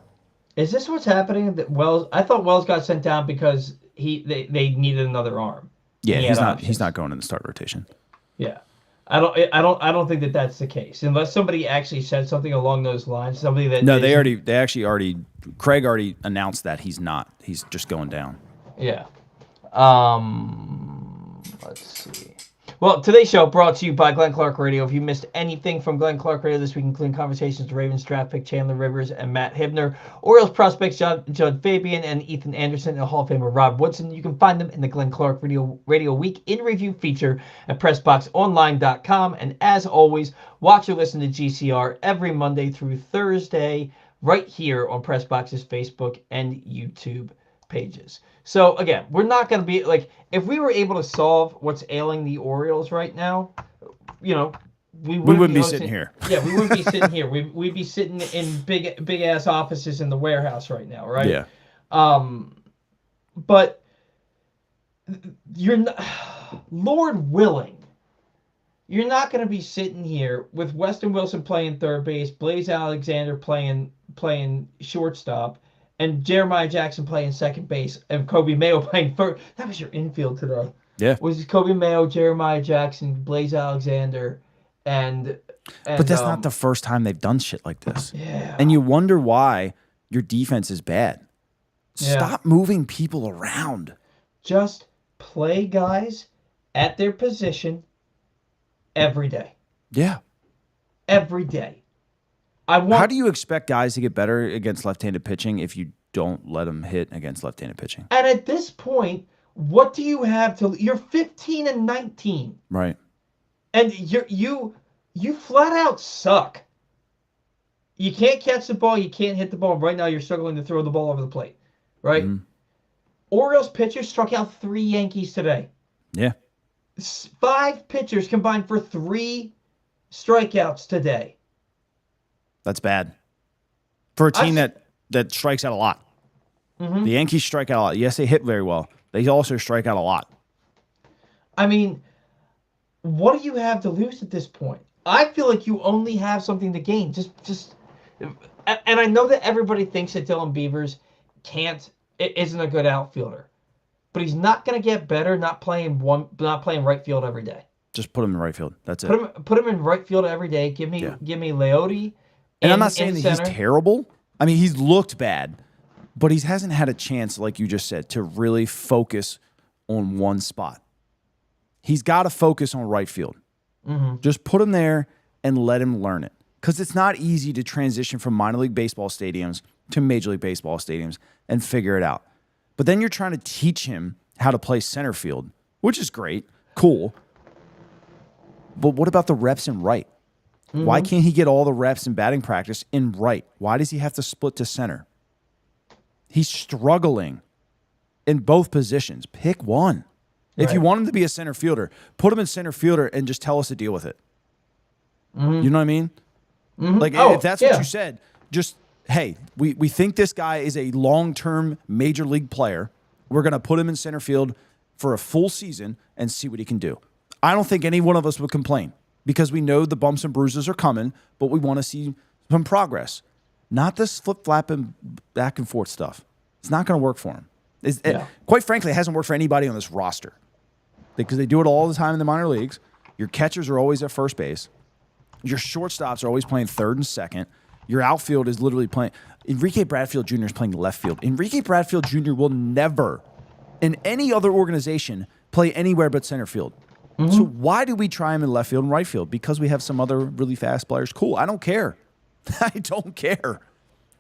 Is this what's happening? That I thought Wells got sent down because they needed another arm. Yeah, he's not going in the start rotation. Yeah. I don't think that that's the case unless somebody actually said something along those lines. Somebody that Craig already announced that he's not. He's just going down. Yeah. Let's see. Well, today's show brought to you by Glenn Clark Radio. If you missed anything from Glenn Clark Radio this week, including conversations with Ravens draft pick Chandler Rivers and Matt Hibner, Orioles prospects Judd Fabian and Ethan Anderson, and Hall of Famer Rob Woodson, you can find them in the Glenn Clark Radio Week in Review feature at PressBoxOnline.com. And as always, watch or listen to GCR every Monday through Thursday right here on PressBox's Facebook and YouTube pages. So again, we're not going to be like, if we were able to solve what's ailing the Orioles right now, we wouldn't be sitting here. Yeah, we wouldn't be sitting here. We'd be sitting in big ass offices in the warehouse right now, right? Yeah. But you're not, Lord willing, you're not going to be sitting here with Weston Wilson playing third base, Blaze Alexander playing shortstop, and Jeremiah Jackson playing second base, and Kobe Mayo playing first. That was your infield today. Yeah. Was Kobe Mayo, Jeremiah Jackson, Blaze Alexander, and But that's not the first time they've done shit like this. Yeah. And you wonder why your defense is bad. Yeah. Stop moving people around. Just play guys at their position every day. Yeah. Every day. How do you expect guys to get better against left-handed pitching if you don't let them hit against left-handed pitching? And at this point, what do you have to? You're 15-19. Right. And you flat out suck. You can't catch the ball. You can't hit the ball. Right now, you're struggling to throw the ball over the plate. Right? Mm-hmm. Orioles pitchers struck out 3 Yankees today. Yeah. 5 pitchers combined for 3 strikeouts today. That's bad. For a team that strikes out a lot. Mm-hmm. The Yankees strike out a lot. Yes, they hit very well. They also strike out a lot. I mean, what do you have to lose at this point? I feel like you only have something to gain. Just, and I know that everybody thinks that Dylan Beavers isn't a good outfielder, but he's not going to get better not playing right field every day. Just put him in right field. That's it. Put him in right field every day. Give me Leote. And I'm not saying that he's terrible. I mean, he's looked bad, but he hasn't had a chance, like you just said, to really focus on one spot. He's got to focus on right field. Mm-hmm. Just put him there and let him learn it. Because it's not easy to transition from minor league baseball stadiums to Major League Baseball stadiums and figure it out. But then you're trying to teach him how to play center field, which is great, cool. But what about the reps in right? Mm-hmm. Why can't he get all the reps in batting practice in right? Why does he have to split to center? He's struggling in both positions. Pick one. Right. If you want him to be a center fielder, put him in center fielder and just tell us to deal with it. Mm-hmm. You know what I mean? Mm-hmm. Like, if that's what you said, just, hey, we think this guy is a long-term major league player. We're going to put him in center field for a full season and see what he can do. I don't think any one of us would complain because we know the bumps and bruises are coming, but we want to see some progress. Not this flip-flapping back and forth stuff. It's not going to work for him. Quite frankly, it hasn't worked for anybody on this roster because they do it all the time in the minor leagues. Your catchers are always at first base. Your shortstops are always playing third and second. Your outfield is literally playing. Enrique Bradfield Jr. is playing left field. Enrique Bradfield Jr. will never, in any other organization, play anywhere but center field. Mm-hmm. So why do we try him in left field and right field? Because we have some other really fast players. Cool. I don't care. I don't care.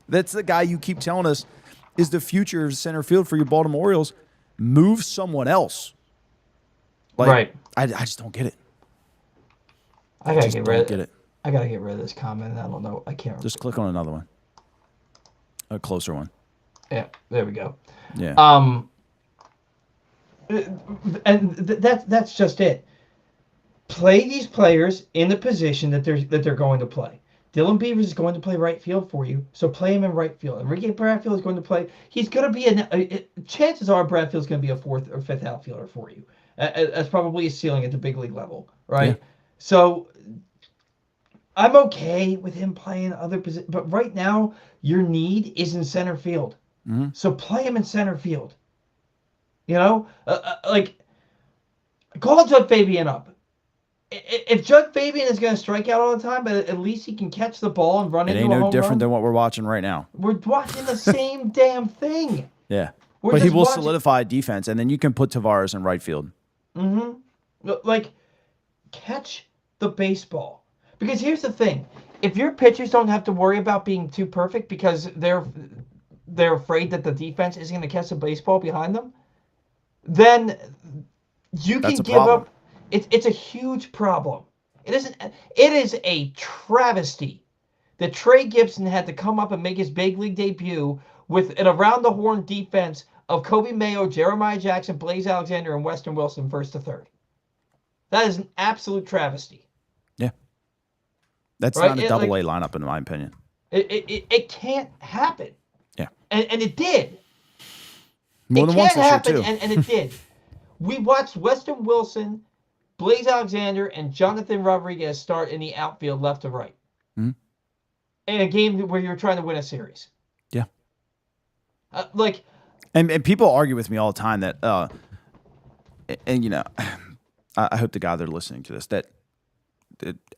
That's the guy you keep telling us is the future of center field for your Baltimore Orioles. Move someone else. Right. I just don't get it. I gotta get rid of this comment. I don't know. I can't remember. Just click on another one. A closer one. Yeah, there we go. Yeah. And that's just it. Play these players in the position that they're going to play. Dylan Beavers is going to play right field for you, so play him in right field. Enrique Bradfield is going to play. He's going to be chances are Bradfield's going to be a 4th or 5th outfielder for you. That's probably a ceiling at the big league level, right? Yeah. So I'm okay with him playing other positions, but right now your need is in center field. Mm-hmm. So play him in center field. You know, call Jud Fabian up. If Jud Fabian is going to strike out all the time, but at least he can catch the ball and run into a home run. It ain't no different than what we're watching right now. We're watching the same damn thing. Yeah. But he will solidify defense, and then you can put Tavares in right field. Mm-hmm. Like, catch the baseball. Because here's the thing. If your pitchers don't have to worry about being too perfect because they're afraid that the defense is going to catch the baseball behind them, then you can give up. It's a huge problem. It is a travesty that Trey Gibson had to come up and make his big league debut with an around-the-horn defense of Kobe Mayo, Jeremiah Jackson, Blaze Alexander, and Weston Wilson first to third. That is an absolute travesty. Yeah. That's right? Not a double-A lineup, in my opinion. It can't happen. Yeah. And it did. More than once this year, too. And it did. We watched Weston Wilson, Blaze Alexander, and Jonathan Rodriguez start in the outfield left to right. Mm-hmm. In a game where you're trying to win a series. Yeah. And people argue with me all the time that, and you know, I hope the guy they're listening to this, that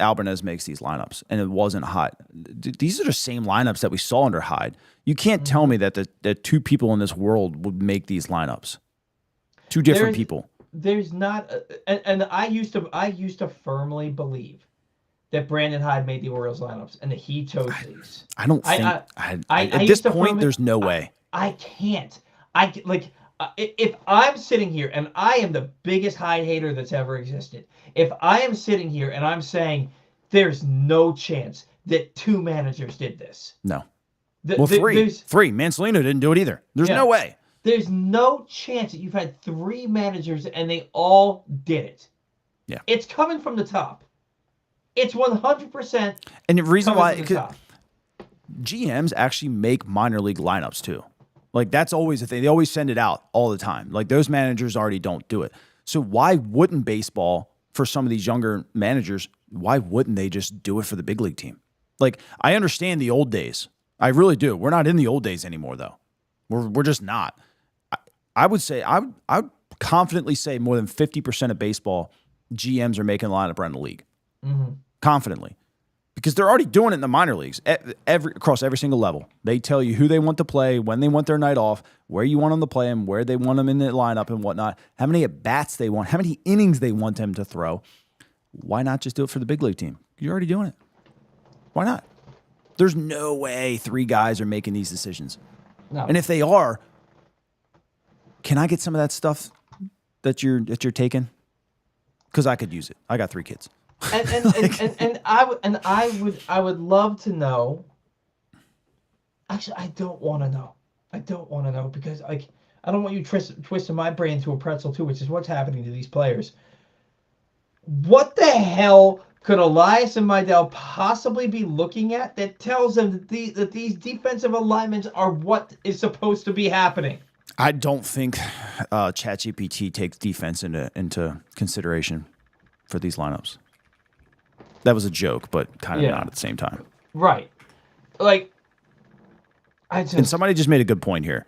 Albanez makes these lineups, and it wasn't Hyde. These are the same lineups that we saw under Hyde. You can't tell me that the two people in this world would make these lineups. Two different people. There's not, and I used to firmly believe that Brandon Hyde made the Orioles lineups and that he chose these. I don't think. At this point, there's no way. I can't. If I'm sitting here and I am the biggest Hyde hater that's ever existed, if I am sitting here and I'm saying there's no chance that two managers did this. No. Three. Mansolino didn't do it either. There's no way. There's no chance that you've had three managers and they all did it. Yeah. It's coming from the top. It's 100%. And the reason why GMs actually make minor league lineups too. Like that's always a thing. They always send it out all the time. Like those managers already don't do it. So why wouldn't baseball, for some of these younger managers, why wouldn't they just do it for the big league team? Like I understand the old days. I really do. We're not in the old days anymore though. We're just not. I would say I would confidently say more than 50% of baseball GMs are making a lineup around the league. Mm-hmm. Confidently. Because they're already doing it in the minor leagues across every single level. They tell you who they want to play, when they want their night off, where you want them to play them, where they want them in the lineup and whatnot, how many at-bats they want, how many innings they want them to throw. Why not just do it for the big league team? You're already doing it. Why not? There's no way three guys are making these decisions. No. And if they are, can I get some of that stuff that you're taking? Because I could use it. I got 3 kids. And I would love to know. Actually, I don't want to know. I don't want to know because I don't want you twisting my brain to a pretzel too, which is what's happening to these players. What the hell could Elias and Meidel possibly be looking at that tells them that these defensive alignments are what is supposed to be happening? I don't think ChatGPT takes defense into consideration for these lineups. That was a joke, but kind of not at the same time. Right. And somebody just made a good point here.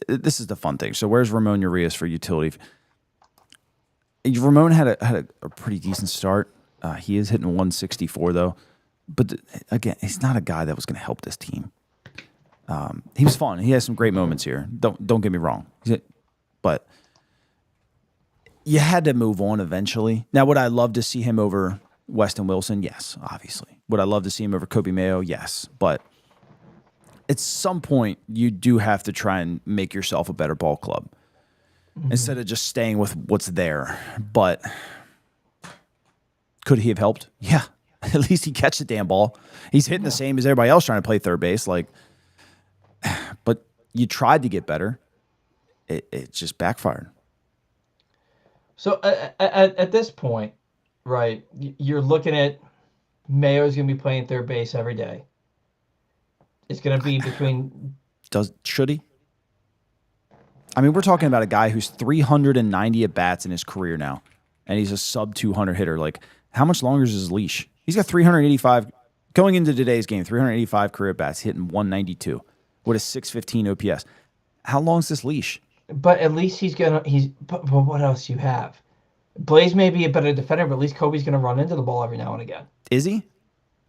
This is the fun thing. So where's Ramon Urias for utility? Ramon had a pretty decent start. He is hitting 164 though. But again, he's not a guy that was going to help this team. He was fun. He has some great moments here. Don't get me wrong. But you had to move on eventually. Now, would I love to see him over Weston Wilson? Yes, obviously. Would I love to see him over Kobe Mayo? Yes. But at some point, you do have to try and make yourself a better ball club instead of just staying with what's there. But could he have helped? Yeah. At least he catch the damn ball. He's hitting the same as everybody else trying to play third base. But you tried to get better. It just backfired. So at this point, right, you're looking at Mayo's going to be playing third base every day. It's going to be between... Should he? I mean, we're talking about a guy who's 390 at-bats in his career now, and he's a sub-200 hitter. How much longer is his leash? He's got 385... Going into today's game, 385 career at-bats, hitting 192 with a 615 OPS. How long's this leash? But at least but what else you have? Blaze may be a better defender, but at least Kobe's going to run into the ball every now and again. Is he?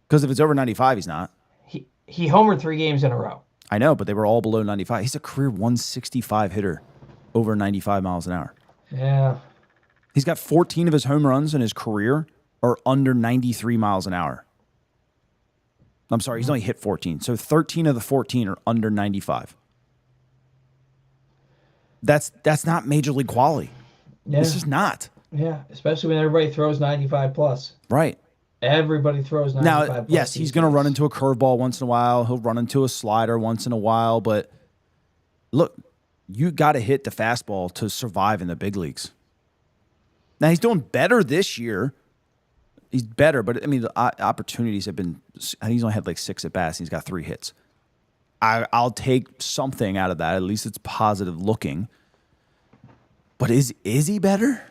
Because if it's over 95, he's not. He homered 3 games in a row. I know, but they were all below 95. He's a career 165 hitter over 95 miles an hour. Yeah. He's got 14 of his home runs in his career are under 93 miles an hour. I'm sorry, he's only hit 14. So 13 of the 14 are under 95. That's not major league quality. Yeah. This is not. Yeah, especially when everybody throws 95 plus. Right. Everybody throws 95 plus. Now, yes, he's going to run into a curveball once in a while. He'll run into a slider once in a while. But look, you got to hit the fastball to survive in the big leagues. Now, he's doing better this year. He's better, but I mean, the opportunities have been. He's only had 6 at bats. And he's got 3 hits. I'll take something out of that. At least it's positive looking. But is he better?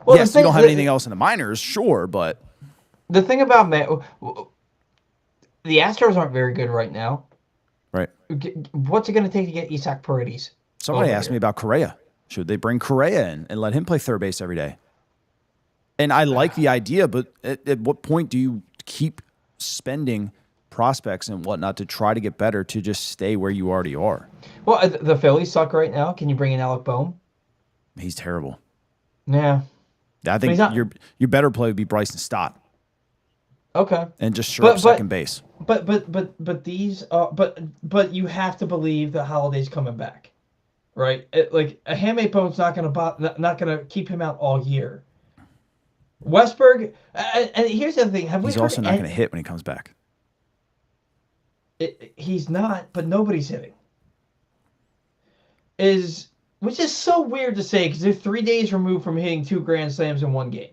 Well, yes, you don't have anything else in the minors, sure, but the thing about the Astros aren't very good right now. Right. What's it going to take to get Isaac Paredes? Somebody asked me about Correa. Should they bring Correa in and let him play third base every day? And I like the idea, but at what point do you keep spending prospects and whatnot to try to get better to just stay where you already are? Well, the Phillies suck right now. Can you bring in Alec Boehm? He's terrible. Yeah. I think your better play would be Bryson Stott. Okay. And just shore up second base. But you have to believe that Holliday's coming back, right? Like a handmade bone's not gonna keep him out all year. Westburg, and here's the other thing: he's also not going to hit when he comes back. He's not, but nobody's hitting. Which is so weird to say because they're 3 days removed from hitting 2 grand slams in one game.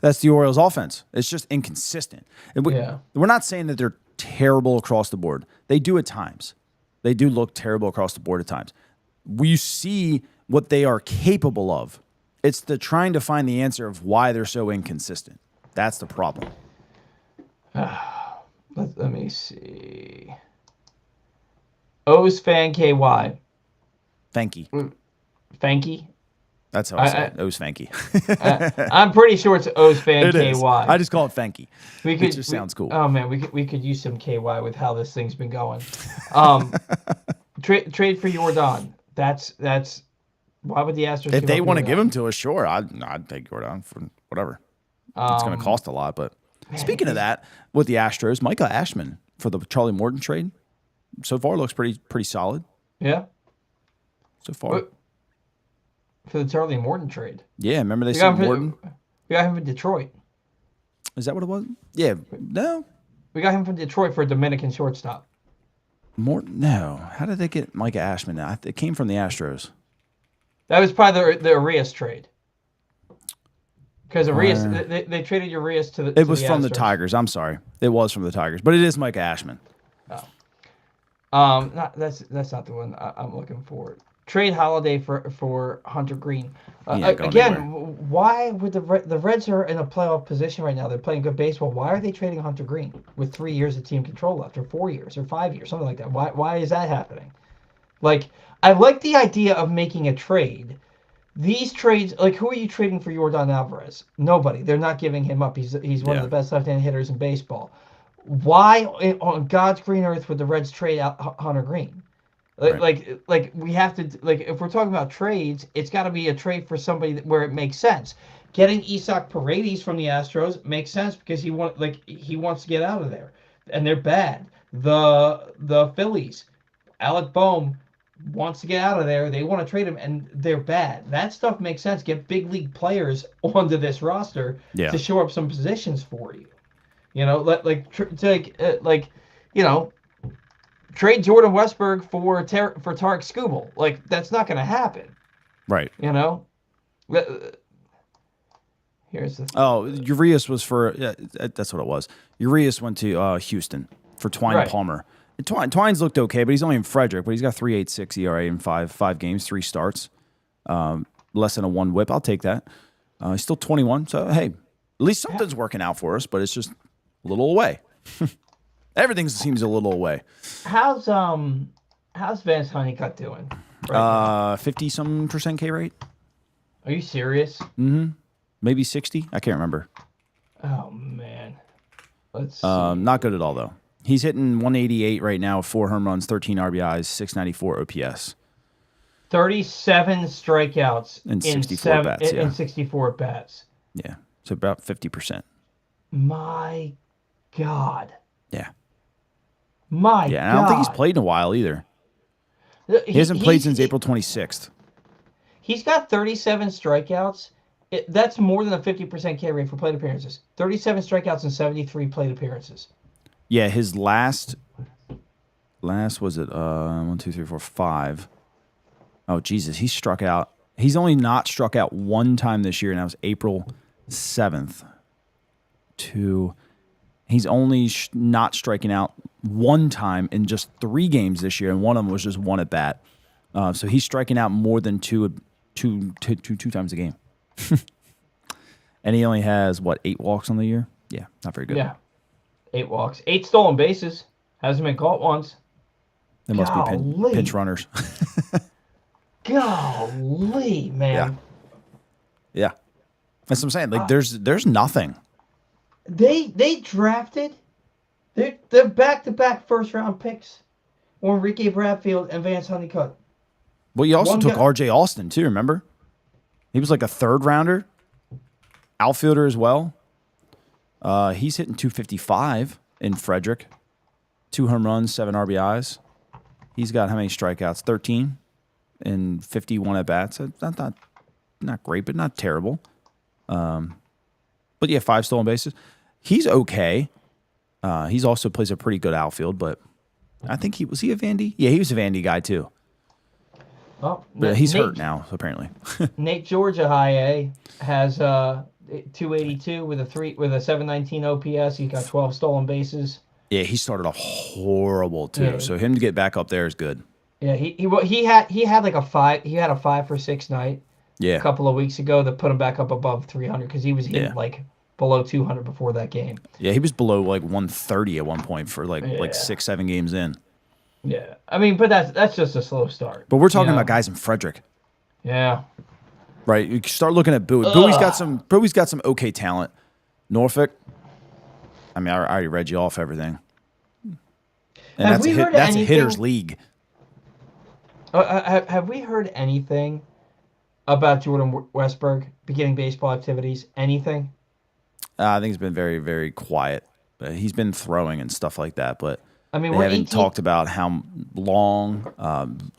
That's the Orioles' offense. It's just inconsistent. We're not saying that they're terrible across the board. They do at times. They do look terrible across the board at times. We see what they are capable of. It's trying to find the answer of why they're so inconsistent. That's the problem. Let me see. O's fan KY. Fanky. Fanky? That's how I say it. O's Fanky. I'm pretty sure it's O's fan it KY. Is. I just call it Fanky. It just sounds cool. Oh man, we could use some KY with how this thing's been going. Trade for Jordan. That's why would the Astros? If they want to give him to us, sure, I'd take Jordan for whatever. It's going to cost a lot, but speaking of that, with the Astros, Micah Ashman for the Charlie Morton trade so far looks pretty solid. Yeah. So far. For the Charlie Morton trade. Yeah, remember they said Morton? We got him from Detroit. Is that what it was? Yeah. No. We got him from Detroit for a Dominican shortstop. Morton? No. How did they get Micah Ashman now? It came from the Astros. That was probably the Arias trade. Because Arias, they traded Arias to the. It was from Astros. the Tigers. I'm sorry, it was from the Tigers, but it is Micah Ashman. Oh, that's not the one I'm looking for. Trade Holliday for Hunter Green. Again, why would the Reds are in a playoff position right now? They're playing good baseball. Why are they trading Hunter Green with 3 years of team control left, or 4 years, or 5 years, something like that? Why is that happening? Like, I like the idea of making a trade. These trades, like, who are you trading for Yordan Alvarez? Nobody. They're not giving him up. He's one of the best left-handed hitters in baseball. Why on God's green earth would the Reds trade out Hunter Green? Like we have to, like, if we're talking about trades, it's got to be a trade for somebody where it makes sense. Getting Isaac Paredes from the Astros makes sense because he wants to get out of there, and they're bad. The Phillies, Alec Boehm wants to get out of there. They want to trade him, and they're bad. That stuff makes sense. Get big league players onto this roster to shore up some positions for you. You know, trade Jordan Westburg for Tarek Skubal. Like, that's not going to happen. Right. You know? Here's the thing. Oh, Urias was for that's what it was. Urias went to Houston for Twine Palmer. And Twine's looked okay, but he's only in Frederick, but he's got 3.86 ERA in five games, 3 starts. Less than a 1 whip. I'll take that. He's still 21, so hey, at least something's working out for us, but it's just a little away. Everything seems a little away. How's Vance Honeycutt doing? 50-some% K rate. Are you serious? Mm-hmm. Maybe 60. I can't remember. Oh man. Let's see. Not good at all though. He's hitting 188 right now, 4 home runs, 13 RBIs, 694 OPS. 37 strikeouts in 64 bats. In 64 bats. Yeah, so about 50%. My God. Yeah. My God. And I don't think he's played in a while either. He hasn't played since April 26th. He's got 37 strikeouts. That's more than a 50% K rate for plate appearances. 37 strikeouts and 73 plate appearances. Yeah, his last was it 1, 2, 3, 4, 5. Oh Jesus, he struck out. He's only not struck out 1 time this year, and that was April 7th. He's only not striking out one time in just 3 games this year, and one of them was just one at bat. So he's striking out more than two times a game. And he only has, 8 walks on the year? Yeah, not very good. Yeah, 8 walks. 8 stolen bases. Hasn't been caught once. They must be pinch runners. Golly, man. Yeah. That's what I'm saying. Like, there's nothing. They drafted they're back-to-back first-round picks. Enrique Bradfield and Vance Honeycutt. Well, you also took R.J. Austin, too, remember? He was like a third-rounder. Outfielder as well. He's hitting 255 in Frederick. 2 home runs, 7 RBIs. He's got how many strikeouts? 13 and 51 at-bats. Not great, but not terrible. But yeah, 5 stolen bases. He's okay. He's also plays a pretty good outfield, but I think was he a Vandy? Yeah, he was a Vandy guy too. Oh, but he's hurt now, apparently. Nate Georgia High A has 282 with a 719 OPS. He got 12 stolen bases. Yeah, he started off horrible too. Yeah. So him to get back up there is good. Yeah, he had like a 5 for 6 night. Yeah. A couple of weeks ago that put him back up above 300 because he was hitting like below 200 before that game. Yeah, he was below like 130 at one point for like 6-7 games in. Yeah, I mean, but that's just a slow start. But we're talking about guys in Frederick. Yeah. Right. You start looking at Bowie. Bowie's got some okay talent. Norfolk. I mean, I already read you off everything. And that's a hitter's league. Have we heard anything about Jordan Westburg beginning baseball activities? Anything? I think it's been very, very quiet. He's been throwing and stuff like that, but I mean, they haven't talked about how long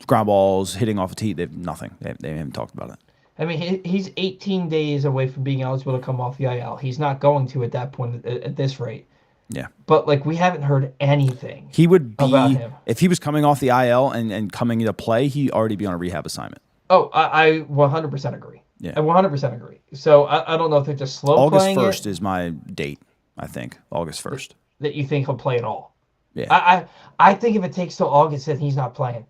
ground balls hitting off a tee. They've nothing. They haven't talked about it. I mean, he's 18 days away from being eligible to come off the IL. He's not going to at that point at this rate. Yeah. But like we haven't heard anything. He would be about him. If he was coming off the IL and coming into play, he'd already be on a rehab assignment. Oh, I 100% agree. Yeah. I 100% agree. So I don't know if they're just slow playing it. August 1st is my date, I think. August 1st. That you think he'll play at all. Yeah. I think if it takes till August, then he's not playing.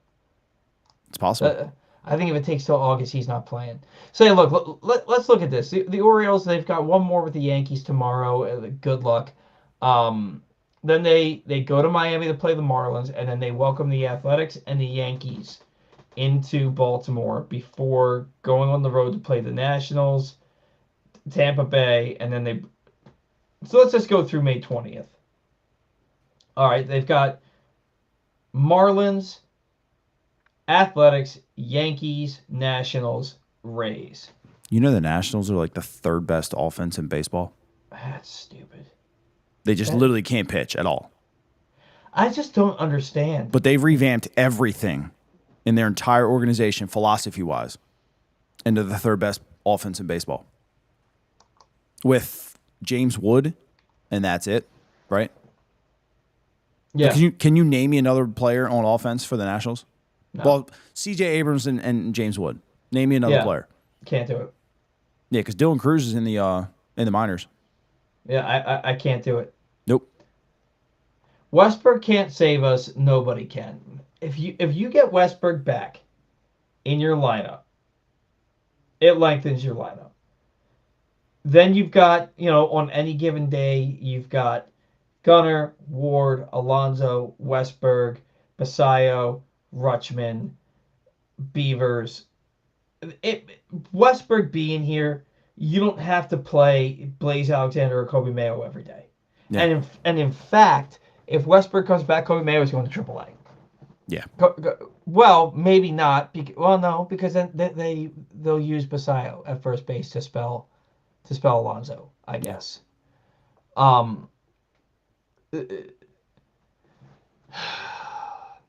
It's possible. I think if it takes till August, he's not playing. So, look, let's look at this. The Orioles, they've got one more with the Yankees tomorrow. Good luck. Then they go to Miami to play the Marlins, and then they welcome the Athletics and the Yankees into Baltimore before going on the road to play the Nationals, Tampa Bay, and then they... So let's just go through May 20th. All right, they've got Marlins, Athletics, Yankees, Nationals, Rays. You know the Nationals are like the 3rd best offense in baseball? That's stupid. They just literally can't pitch at all. I just don't understand. But they've revamped everything in their entire organization, philosophy-wise, into the 3rd best offense in baseball. With James Wood, and that's it, right? Yeah. Can you name me another player on offense for the Nationals? No. Well, C.J. Abrams and James Wood. Name me another player. Can't do it. Yeah, because Dylan Cruz is in the minors. Yeah, I can't do it. Nope. Westburg can't save us. Nobody can. If you get Westburg back in your lineup, it lengthens your lineup. Then you've got, on any given day, you've got Gunnar, Ward, Alonso, Westburg, Basayo, Rutschman, Beavers. Westburg being here, you don't have to play Blaze Alexander or Kobe Mayo every day. Yeah. And in fact, if Westburg comes back, Kobe Mayo is going to AAA. Yeah. Well, maybe not. No, because then they'll use Basayo at first base to spell Alonso, I guess.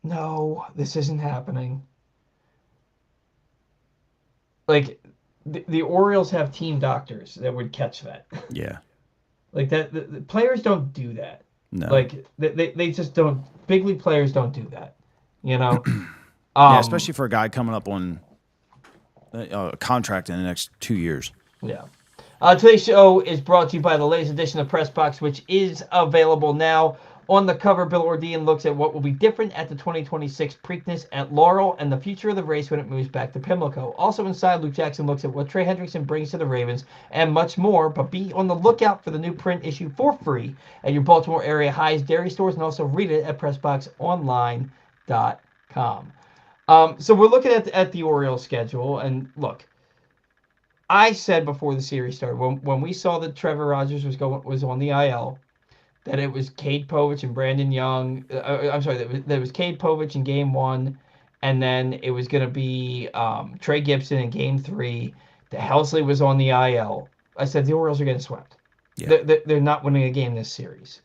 No, this isn't happening. Like, the Orioles have team doctors that would catch that. Yeah. Like, that the players don't do that. No. Like, they just don't. Big league players don't do that. Yeah, especially for a guy coming up on a contract in the next 2 years. Yeah. Today's show is brought to you by the latest edition of Press Box, which is available now On the cover, Bill Ordean looks at what will be different at the 2026 Preakness at Laurel and the future of the race when it moves back to Pimlico. Also inside, Luke Jackson looks at what Trey Hendrickson brings to the Ravens and much more, but be on the lookout for the new print issue for free at your Baltimore area High's dairy stores and also read it at PressBoxOnline.com. So we're looking at the Orioles schedule, and look, I said before the series started, when we saw that Trevor Rogers was on the IL, that it was Cade Povich and Brandon Young. I'm sorry, that was Cade Povich in Game 1, and then it was going to be Trey Gibson in Game 3. The Helsley was on the IL. I said the Orioles are getting swept. Yeah. They're not winning a game this series.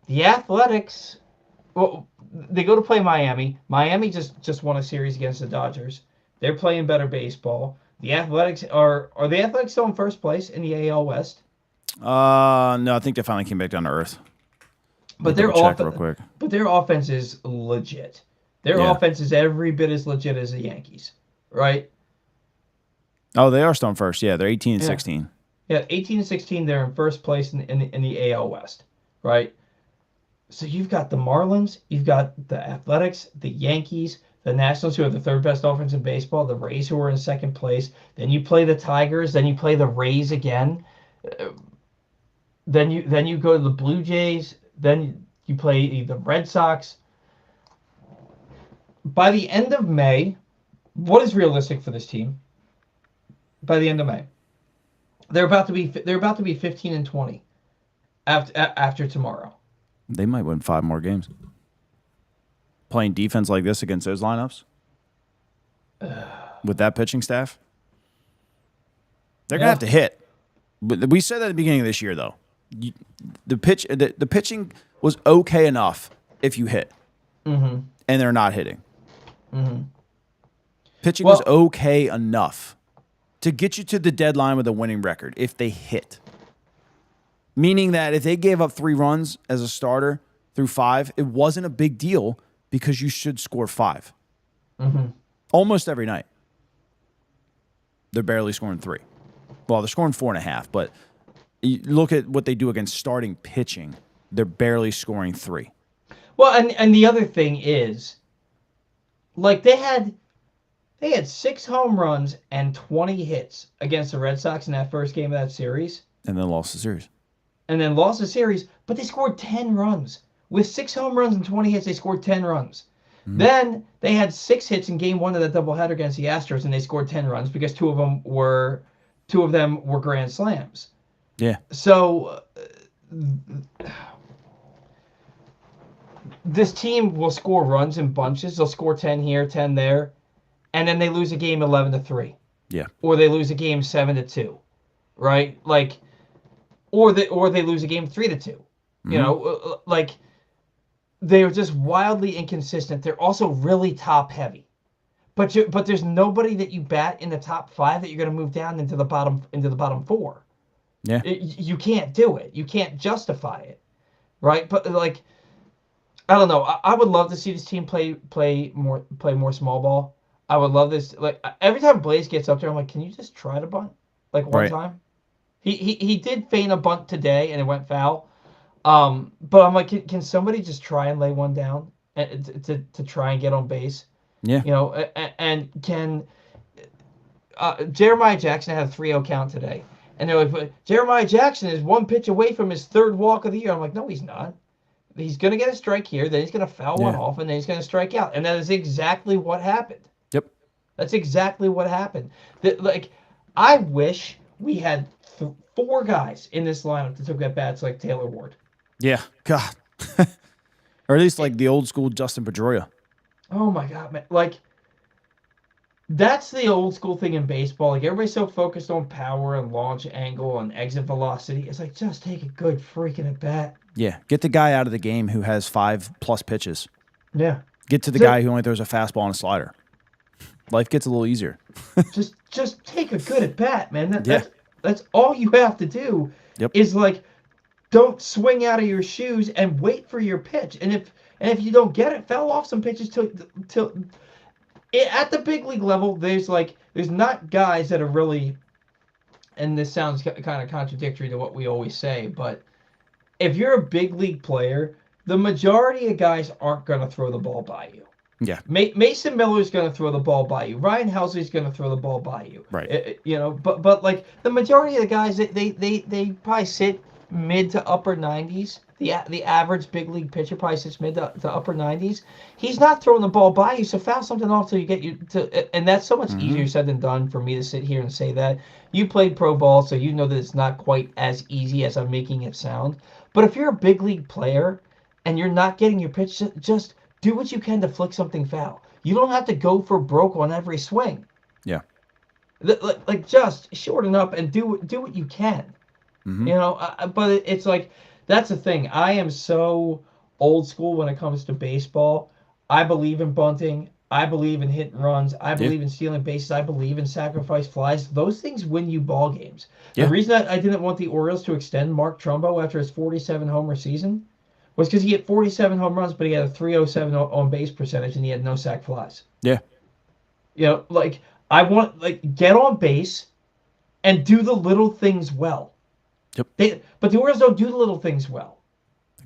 The Athletics, well, they go to play Miami. Miami just won a series against the Dodgers. They're playing better baseball. The Athletics are the Athletics still in first place in the AL West? No, I think they finally came back down to earth. But their offense is legit. Their offense is every bit as legit as the Yankees, right? Oh, they are still in first. Yeah, they're 18 and 16. Yeah, 18 and 16. They're in first place in the AL West, right? So you've got the Marlins, you've got the Athletics, the Yankees, the Nationals, who have the third best offense in baseball, the Rays, who are in second place. Then you play the Tigers. Then you play the Rays again. Then you go to the Blue Jays. Then you play the Red Sox. By the end of May, what is realistic for this team? By the end of May, they're about to be 15 and 20 after tomorrow. They might win 5 more games. Playing defense like this against those lineups with that pitching staff, they're gonna have to hit. But we said that at the beginning of this year, though. The pitching was okay enough if you hit, and they're not hitting. Pitching was okay enough to get you to the deadline with a winning record if they hit. Meaning that if they gave up 3 runs as a starter through 5, it wasn't a big deal because you should score 5. Almost every night. They're barely scoring 3. Well, they're scoring 4.5, but you look at what they do against starting pitching. They're barely scoring 3. Well, and the other thing is, like they had 6 home runs and 20 hits against the Red Sox in that first game of that series. And then lost the series. But they scored 10 runs. With 6 home runs and 20 hits, they scored 10 runs. Then they had 6 hits in Game 1 of that doubleheader against the Astros, and they scored 10 runs because 2 of them were grand slams. Yeah. So this team will score runs in bunches. They'll score 10 here, 10 there, and then they lose a game 11-3. Yeah. Or they lose a game 7-2, right? Like, or they lose a game 3-2. You know, like they're just wildly inconsistent. They're also really top heavy. But there's nobody that you bat in the top 5 that you're going to move down into the bottom 4. Yeah. You can't do it. You can't justify it, right? But like, I don't know. I would love to see this team play more small ball. I would love this. Like every time Blaze gets up there, I'm like, can you just try to bunt like one time? He did feign a bunt today and it went foul. But I'm like, can somebody just try and lay one down to try and get on base? Yeah. You know, and can Jeremiah Jackson had a 3-0 count today. And they're like, Jeremiah Jackson is 1 pitch away from his 3rd walk of the year. I'm like, no, he's not. He's going to get a strike here. Then he's going to foul one off, and then he's going to strike out. And that is exactly what happened. Yep. That's exactly what happened. Like, I wish we had 4 guys in this lineup that took at bats like Taylor Ward. Yeah. God. Or at least like the old school Justin Pedroia. Oh, my God, man. Like, that's the old school thing in baseball. Like, everybody's so focused on power and launch angle and exit velocity. It's like, just take a good freaking at bat. Yeah. Get the guy out of the game who has 5+ pitches. Yeah. Get to the guy who only throws a fastball and a slider. Life gets a little easier. just take a good at bat, man. That's all you have to do. Yep. Is like, don't swing out of your shoes and wait for your pitch. And if you don't get it, foul off some pitches till at the big league level. There's not guys that are really, and this sounds kind of contradictory to what we always say, but if you're a big league player, the majority of guys aren't going to throw the ball by you. Yeah. Mason Miller's going to throw the ball by you. Ryan Helsley's going to throw the ball by you. Right. But like the majority of the guys, they probably sit mid to upper 90s. The average big league pitcher probably sits mid to upper 90s. He's not throwing the ball by you, so foul something off till you get you to. And that's so much easier said than done for me to sit here and say that. You played pro ball, so you know that it's not quite as easy as I'm making it sound. But if you're a big league player and you're not getting your pitch, just do what you can to flick something foul. You don't have to go for broke on every swing. Yeah. Like just shorten up and do what you can. But it's like that's the thing. I am so old school when it comes to baseball. I believe in bunting. I believe in hit and runs. I believe in stealing bases. I believe in sacrifice flies. Those things win you ball games. Yeah. The reason I didn't want the Orioles to extend Mark Trumbo after his 47 homer season was because he hit 47 home runs, but he had a 307 on base percentage and he had no sac flies. Yeah. I want get on base and do the little things well. Yep. But the Orioles don't do the little things well.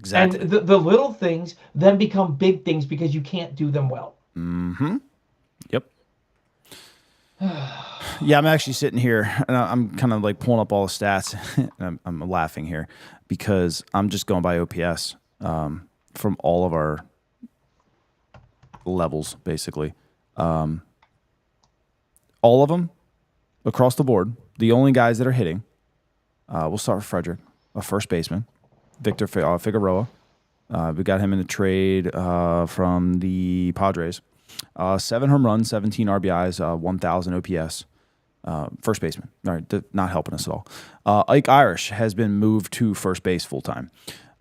Exactly. And the little things then become big things because you can't do them well. Mm-hmm. Yep. Yeah, I'm actually sitting here and I'm kind of like pulling up all the stats. And I'm laughing here because I'm just going by OPS from all of our levels, basically. All of them across the board. The only guys that are hitting. We'll start with Frederick, a first baseman. Victor Figueroa. We got him in a trade from the Padres. 7 home runs, 17 RBIs, 1,000 OPS. First baseman. All right, not helping us at all. Ike Irish has been moved to first base full time.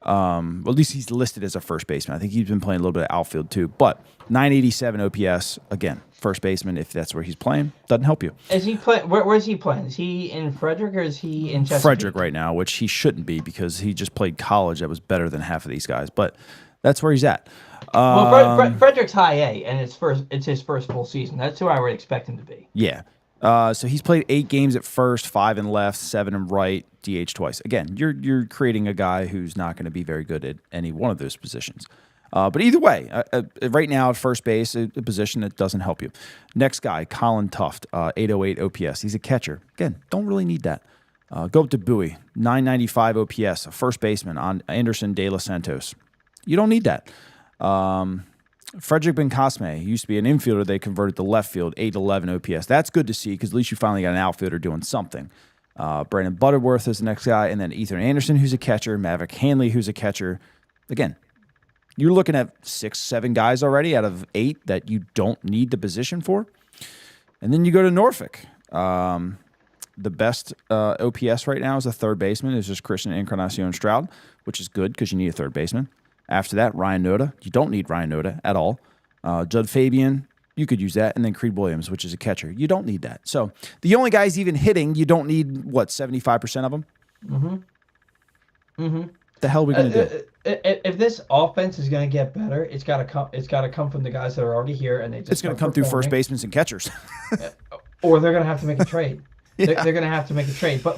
Well, at least he's listed as a first baseman. I think he's been playing a little bit of outfield too. But 987 OPS, again, first baseman, if that's where he's playing, doesn't help you. Is he playing? Where is he playing? Is he in Frederick or is he in Chesapeake? Frederick right now, which he shouldn't be because he just played college that was better than half of these guys. But that's where he's at. Frederick's high A, and it's his first full season. That's who I would expect him to be. Yeah. So he's played 8 games at first, 5 in left, 7 in right, DH twice. Again, you're creating a guy who's not going to be very good at any one of those positions. But either way, right now at first base, a position that doesn't help you. Next guy, Colin Tuft, 808 OPS. He's a catcher. Again, don't really need that. Go up to Bowie, 995 OPS, a first baseman on Anderson de los Santos. You don't need that. Frederick Bencosme used to be an infielder. They converted to left field, 811 OPS. That's good to see because at least you finally got an outfielder doing something. Brandon Butterworth is the next guy, and then Ethan Anderson, who's a catcher, Maverick Hanley, who's a catcher. Again, you're looking at 6, 7 guys already out of 8 that you don't need the position for. And then you go to Norfolk. The best OPS right now is a third baseman. It's just Christian Encarnacion Stroud, which is good because you need a third baseman. After that, Ryan Noda. You don't need Ryan Noda at all. Judd Fabian, you could use that. And then Creed Williams, which is a catcher. You don't need that. So the only guys even hitting, you don't need, 75% of them? Mm-hmm. Mm-hmm. The hell are we going to do? If this offense is going to get better, it's got to come from the guys that are already here, and it's going to come through first basemen and catchers, or they're going to have to make a trade. Yeah. They're going to have to make a trade. But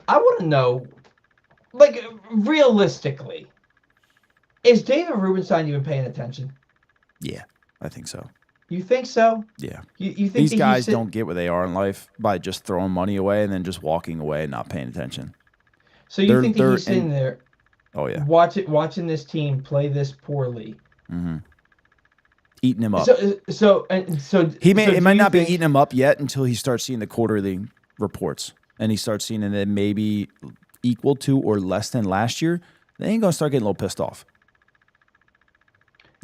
I want to know, realistically, is David Rubenstein even paying attention? Yeah, I think so. You think so? Yeah. You think these guys don't get where they are in life by just throwing money away and then just walking away and not paying attention. So you think that he's sitting there? Oh yeah. Watching this team play this poorly. Mm-hmm. Eating him up. So it might not be eating him up yet until he starts seeing the quarterly reports and he starts seeing that maybe equal to or less than last year. Then he's gonna start getting a little pissed off.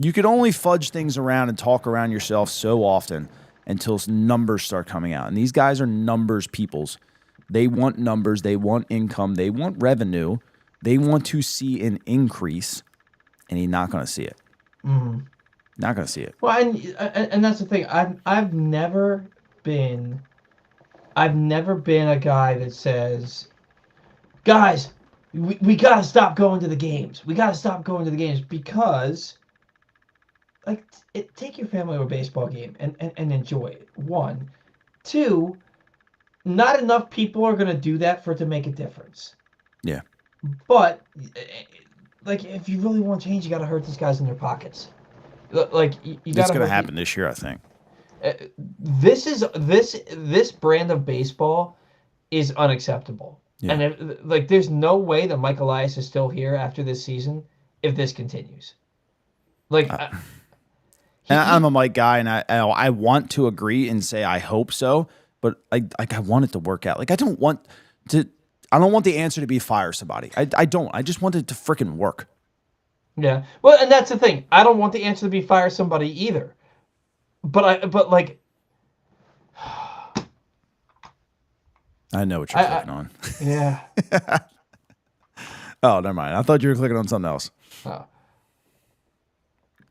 You could only fudge things around and talk around yourself so often until numbers start coming out. And these guys are numbers peoples. They want numbers. They want income. They want revenue. They want to see an increase, and he's not going to see it. Mm-hmm. Not going to see it. Well, and that's the thing. I've never been a guy that says, guys, we got to stop going to the games. We got to stop going to the games because, take your family to a baseball game and enjoy it. 1. 2, not enough people are going to do that for it to make a difference. Yeah. But like, if you really want change, you got to hurt these guys in their pockets. Like, you got It's to going to hurt happen this year, I think. This brand of baseball is unacceptable. Yeah. And like, there's no way that Mike Elias is still here after this season if this continues. Like, And I'm a Mike guy, and I want to agree and say I hope so, but I want it to work out. Like I don't want the answer to be fire somebody. I don't. I just want it to freaking work. yeah. Well, and that's the thing. I don't want the answer to be fire somebody either. But like, I know what you're clicking on. Yeah. Oh, never mind. I thought you were clicking on something else. Oh.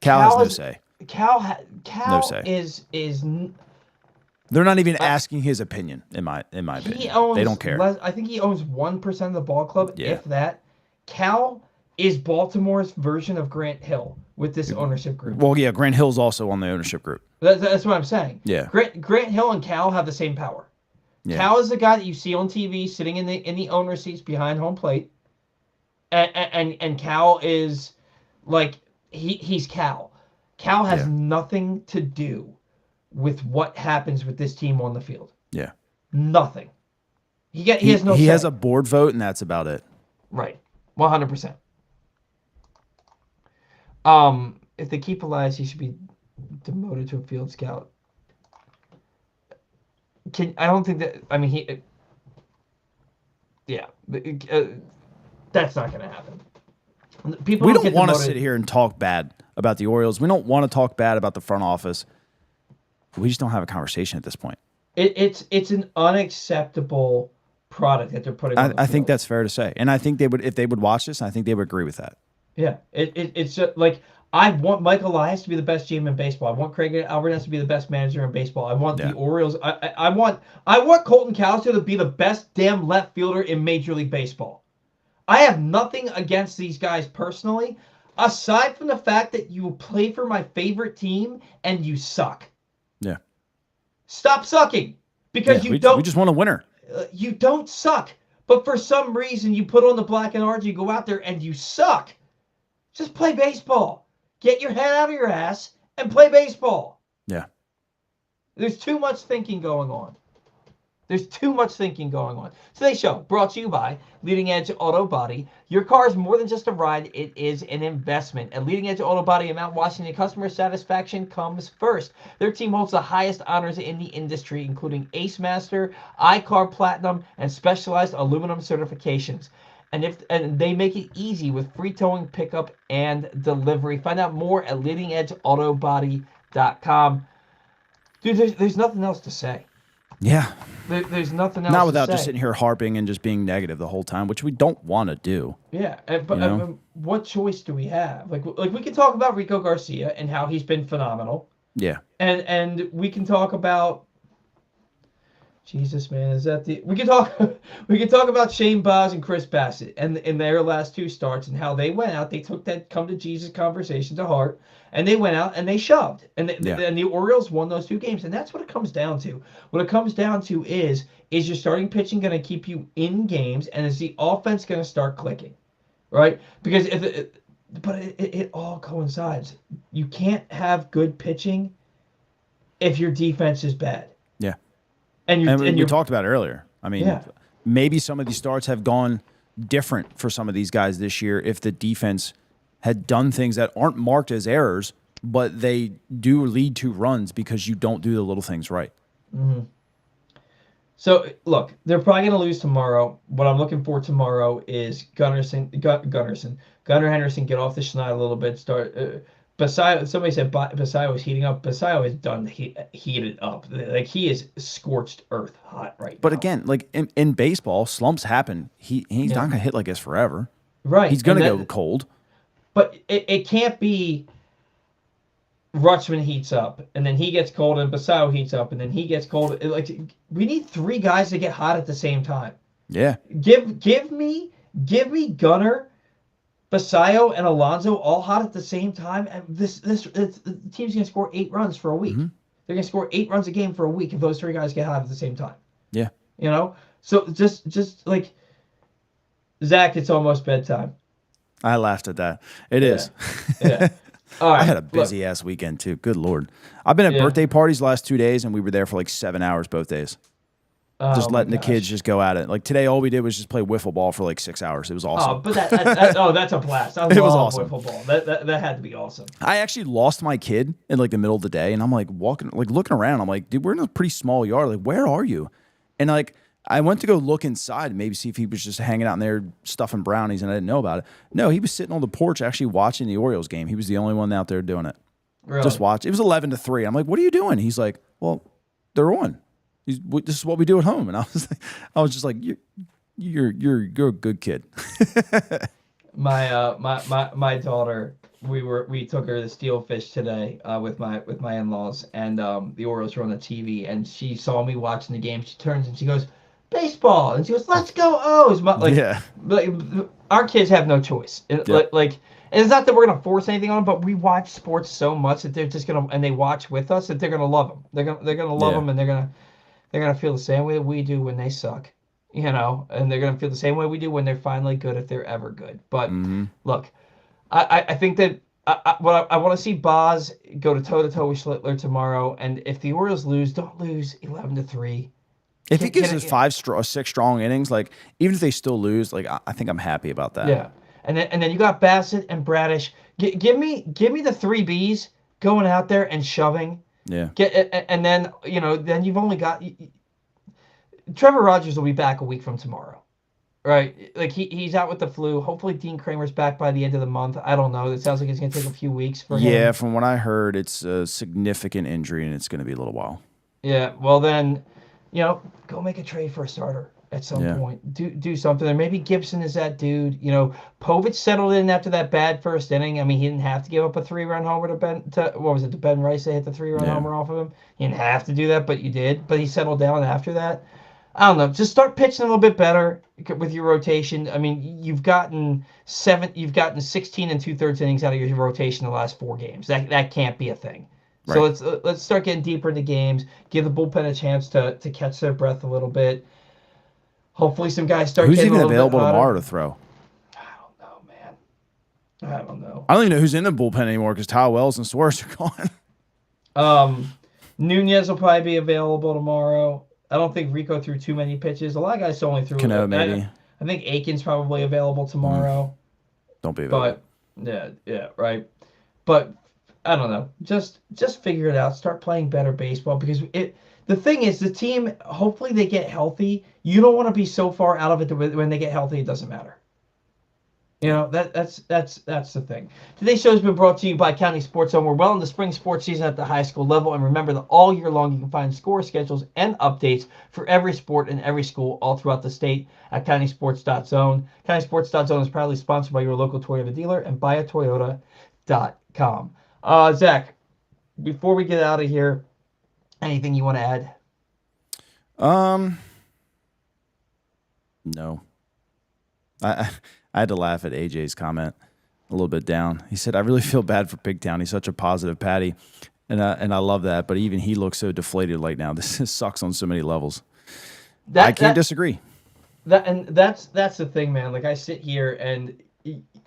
Cal has no say. Cal No say. is They're not even asking his opinion, in my opinion. They don't care. I think he owns 1% of the ball club, Yeah. if that. Cal is Baltimore's version of Grant Hill with this ownership group. Well, yeah, Grant Hill's also on the ownership group. That's what I'm saying. Yeah. Grant Hill and Cal have the same power. Yeah. Cal is the guy that you see on TV sitting in the owner seats behind home plate, and Cal is like he's Cal. Cal has nothing to do with what happens with this team on the field. Yeah. Nothing. He has no. He say. has a board vote, and that's about it. Right. 100%. If they keep Elias, he should be demoted to a field scout. I don't think that. I mean, he. Yeah, that's not going to happen. People. We don't want to sit here and talk bad about the Orioles. We don't want to talk bad about the front office. We just don't have a conversation at this point. It's an unacceptable product that they're putting on the field. I think that's fair to say, and I think they would, if they would watch this, I think they would agree with that. Yeah, it's just like, I want Mike Elias to be the best GM in baseball. I want Craig Alvarez to be the best manager in baseball. I want the Orioles. I want Colton Cowser to be the best damn left fielder in Major League Baseball. I have nothing against these guys personally, aside from the fact that you play for my favorite team and you suck. Yeah. Stop sucking, because we just want a winner. You don't suck, but for some reason you put on the black and orange, you go out there and you suck. Just play baseball. Get your head out of your ass and play baseball. Yeah. There's too much thinking going on. Today's show brought to you by Leading Edge Auto Body. Your car is more than just a ride, it is an investment. At Leading Edge Auto Body in Mount Washington, customer satisfaction comes first. Their team holds the highest honors in the industry, including Ace Master, iCar Platinum, and specialized aluminum certifications. And they make it easy with free towing, pickup, and delivery. Find out more at leadingedgeautobody.com. Dude, there's nothing else to say. Yeah. There's nothing else. Not without to say. just sitting here harping and just being negative the whole time, which we don't want to do. Yeah, but what choice do we have? Like we can talk about Rico Garcia and how he's been phenomenal. Yeah. And we can talk about, Jesus, man, we can talk about Shane Baz and Chris Bassett and in their last two starts and how they went out. They took that come to Jesus conversation to heart, and they went out and they shoved. And the Orioles won those two games, and that's what it comes down to. What it comes down to is your starting pitching going to keep you in games, and is the offense going to start clicking, right? Because it all coincides. You can't have good pitching if your defense is bad. Yeah. And we talked about it earlier. I mean, maybe some of these starts have gone different for some of these guys this year if the defense had done things that aren't marked as errors, but they do lead to runs because you don't do the little things right. Mm-hmm. So, look, they're probably going to lose tomorrow. What I'm looking for tomorrow is Gunnar Henderson get off the schneid a little bit, start... Basayo, somebody said Basayo was heating up. Basayo is done heated up. Like, he is scorched earth hot right now. But again, like in baseball, slumps happen. He's not going to hit like this forever. Right. He's going to go cold. But it can't be Rutschman heats up, and then he gets cold, and Basayo heats up, and then he gets cold. Like, we need three guys to get hot at the same time. Yeah. Give me Gunnar, Basayo, and Alonso all hot at the same time, and the team's going to score 8 runs for a week. Mm-hmm. They're going to score 8 runs a game for a week if those three guys get hot at the same time. Yeah. You know? So just like, Zach, it's almost bedtime. I laughed at that. It Yeah. is. Yeah. All I right. had a Look, busy ass weekend too. Good Lord. I've been at yeah. birthday parties the last 2 days, and we were there for like 7 hours both days. Oh Just my letting the kids gosh. just go at it. Like today, all we did was just play wiffle ball for like 6 hours. It was Oh, awesome. but that's a blast. I It was love awesome. wiffle ball. That had to be awesome. I actually lost my kid in like the middle of the day, and I'm like walking, like looking around. I'm like, dude, we're in a pretty small yard. Like, where are you? And like, I went to go look inside and maybe see if he was just hanging out in there stuffing brownies, and I didn't know about it. No, he was sitting on the porch actually watching the Orioles game. He was the only one out there doing it. Just Really. watch. It was 11-3. I'm like, what are you doing? He's like, well, they're on. This is what we do at home. And I was just like, you're a good kid. My daughter, we took her to Steelfish today with my in-laws, and the Orioles were on the TV, and she saw me watching the game. She turns and she goes, baseball, and she goes, let's go O's. Yeah. Like our kids have no choice. Yep. Like and it's not that we're gonna force anything on them, but we watch sports so much that they're just gonna, and they watch with us, that they're gonna love them. They're gonna love Yeah. them, and they're gonna feel the same way we do when they suck, and they're gonna feel the same way we do when they're finally good, if they're ever good. But Mm-hmm. look, I think that I want to see Boz go to toe with Schlittler tomorrow, and if the Orioles lose, don't lose 11-3. If he gives Can us it, 6 strong innings, like even if they still lose, like I think I'm happy about that. yeah, and then you got Bassett and Bradish. Give me the three Bs going out there and shoving. Yeah. And then then you've only got Trevor Rogers will be back a week from tomorrow. Right, like he's out with the flu. Hopefully, Dean Kramer's back by the end of the month. I don't know. It sounds like it's going to take a few weeks for him. Yeah, from what I heard, it's a significant injury and it's going to be a little while. Yeah, well then, go make a trade for a starter at some Yeah. point. Do something. Or maybe Gibson is that dude. Povich settled in after that bad first inning. I mean, he didn't have to give up a 3-run homer to Ben Rice. They hit the 3-run Yeah. homer off of him. He didn't have to do that, but you did. But he settled down after that. I don't know. Just start pitching a little bit better with your rotation. I mean, you've gotten 16 and 2/3 innings out of your rotation the last 4 games. That can't be a thing. So Right. let's start getting deeper into games. Give the bullpen a chance to catch their breath a little bit. Hopefully, some guys start Who's getting even a little available bit hotter. tomorrow to throw? I don't know, man. I don't know. I don't even know who's in the bullpen anymore because Ty Wells and Suarez are gone. Nunez will probably be available tomorrow. I don't think Rico threw too many pitches. A lot of guys only threw. Cano, maybe. I think Aiken's probably available tomorrow. Don't be available. But yeah, right. But I don't know. Just figure it out. Start playing better baseball, because the thing is, the team, hopefully they get healthy. You don't want to be so far out of it that when they get healthy, it doesn't matter. That's the thing. Today's show has been brought to you by County Sports Zone. We're well in the spring sports season at the high school level, and remember that all year long you can find score schedules and updates for every sport in every school all throughout the state at countysports.zone. Countysports.zone is proudly sponsored by your local Toyota dealer and buyatoyota.com. Zach, before we get out of here, anything you want to add? No. I had to laugh at AJ's comment a little bit down. He said, I really feel bad for Pigtown. He's such a positive Patty. And I love that. But even he looks so deflated right now. This sucks on so many levels. I can't disagree. That's the thing, man. Like, I sit here and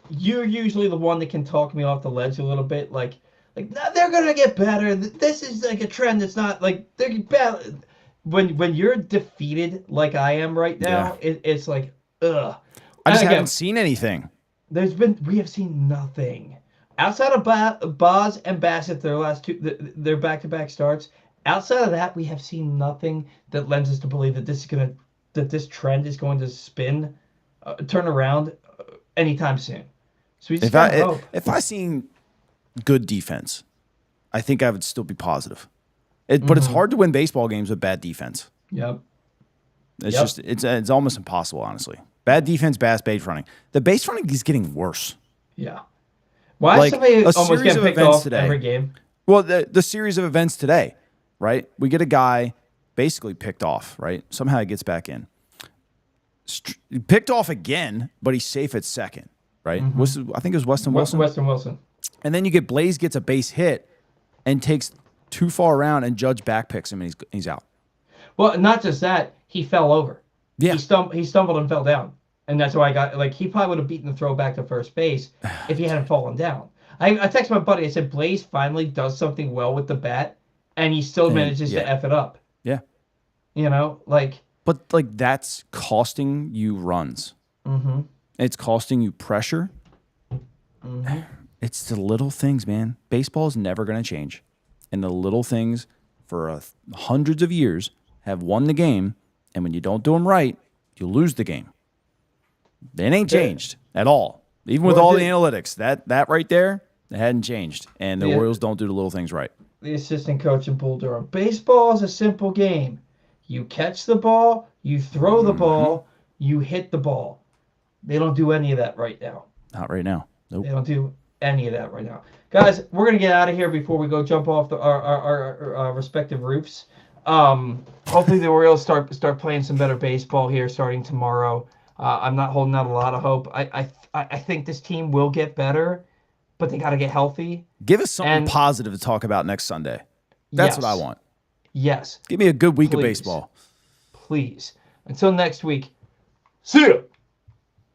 you're usually the one that can talk me off the ledge a little bit. Like no, they're going to get better. This is like a trend that's not like they're bad. When you're defeated like I am right now, it's like, ugh. I just haven't seen anything. We have seen nothing outside of Boz and Bassett. Their back-to-back starts. Outside of that, we have seen nothing that lends us to believe that this trend is going to turn around anytime soon. So we just gotta hope. If I seen good defense, I think I would still be positive. But it's hard to win baseball games with bad defense. Yep. It's almost impossible, honestly. Bad defense, bad base running. The base running is getting worse. Yeah. Why is somebody almost getting picked off today, every game? Well, the series of events today, right? We get a guy basically picked off, right? Somehow he gets back in. Picked off again, but he's safe at second, right? I think it was Weston Wilson. Weston Wilson. And then you get Blaze gets a base hit and takes too far around, and Judge back picks him, and he's out. Well, not just that, he fell over. Yeah. He stumbled and fell down. And that's why I got, like, he probably would have beaten the throw back to first base if he hadn't fallen down. I texted my buddy. I said, Blaze finally does something well with the bat, and he still manages to F it up. Yeah. You know, like. But, like, that's costing you runs. Mm-hmm. It's costing you pressure. Mm-hmm. It's the little things, man. Baseball is never going to change. And the little things for hundreds of years have won the game. And when you don't do them right, you lose the game. It ain't changed at all. Even with all the analytics, that right there, it hadn't changed. And the Orioles don't do the little things right. The assistant coach in Bull Durham. Baseball is a simple game. You catch the ball, you throw the ball, you hit the ball. They don't do any of that right now. Not right now. Nope. They don't do any of that right now. Guys, we're going to get out of here before we go jump off our respective roofs. Hopefully the Orioles start playing some better baseball here starting tomorrow. I'm not holding out a lot of hope. I think this team will get better, but they got to get healthy. Give us something positive to talk about next Sunday. That's what I want. Yes. Give me a good week of baseball. Please. Until next week, see ya.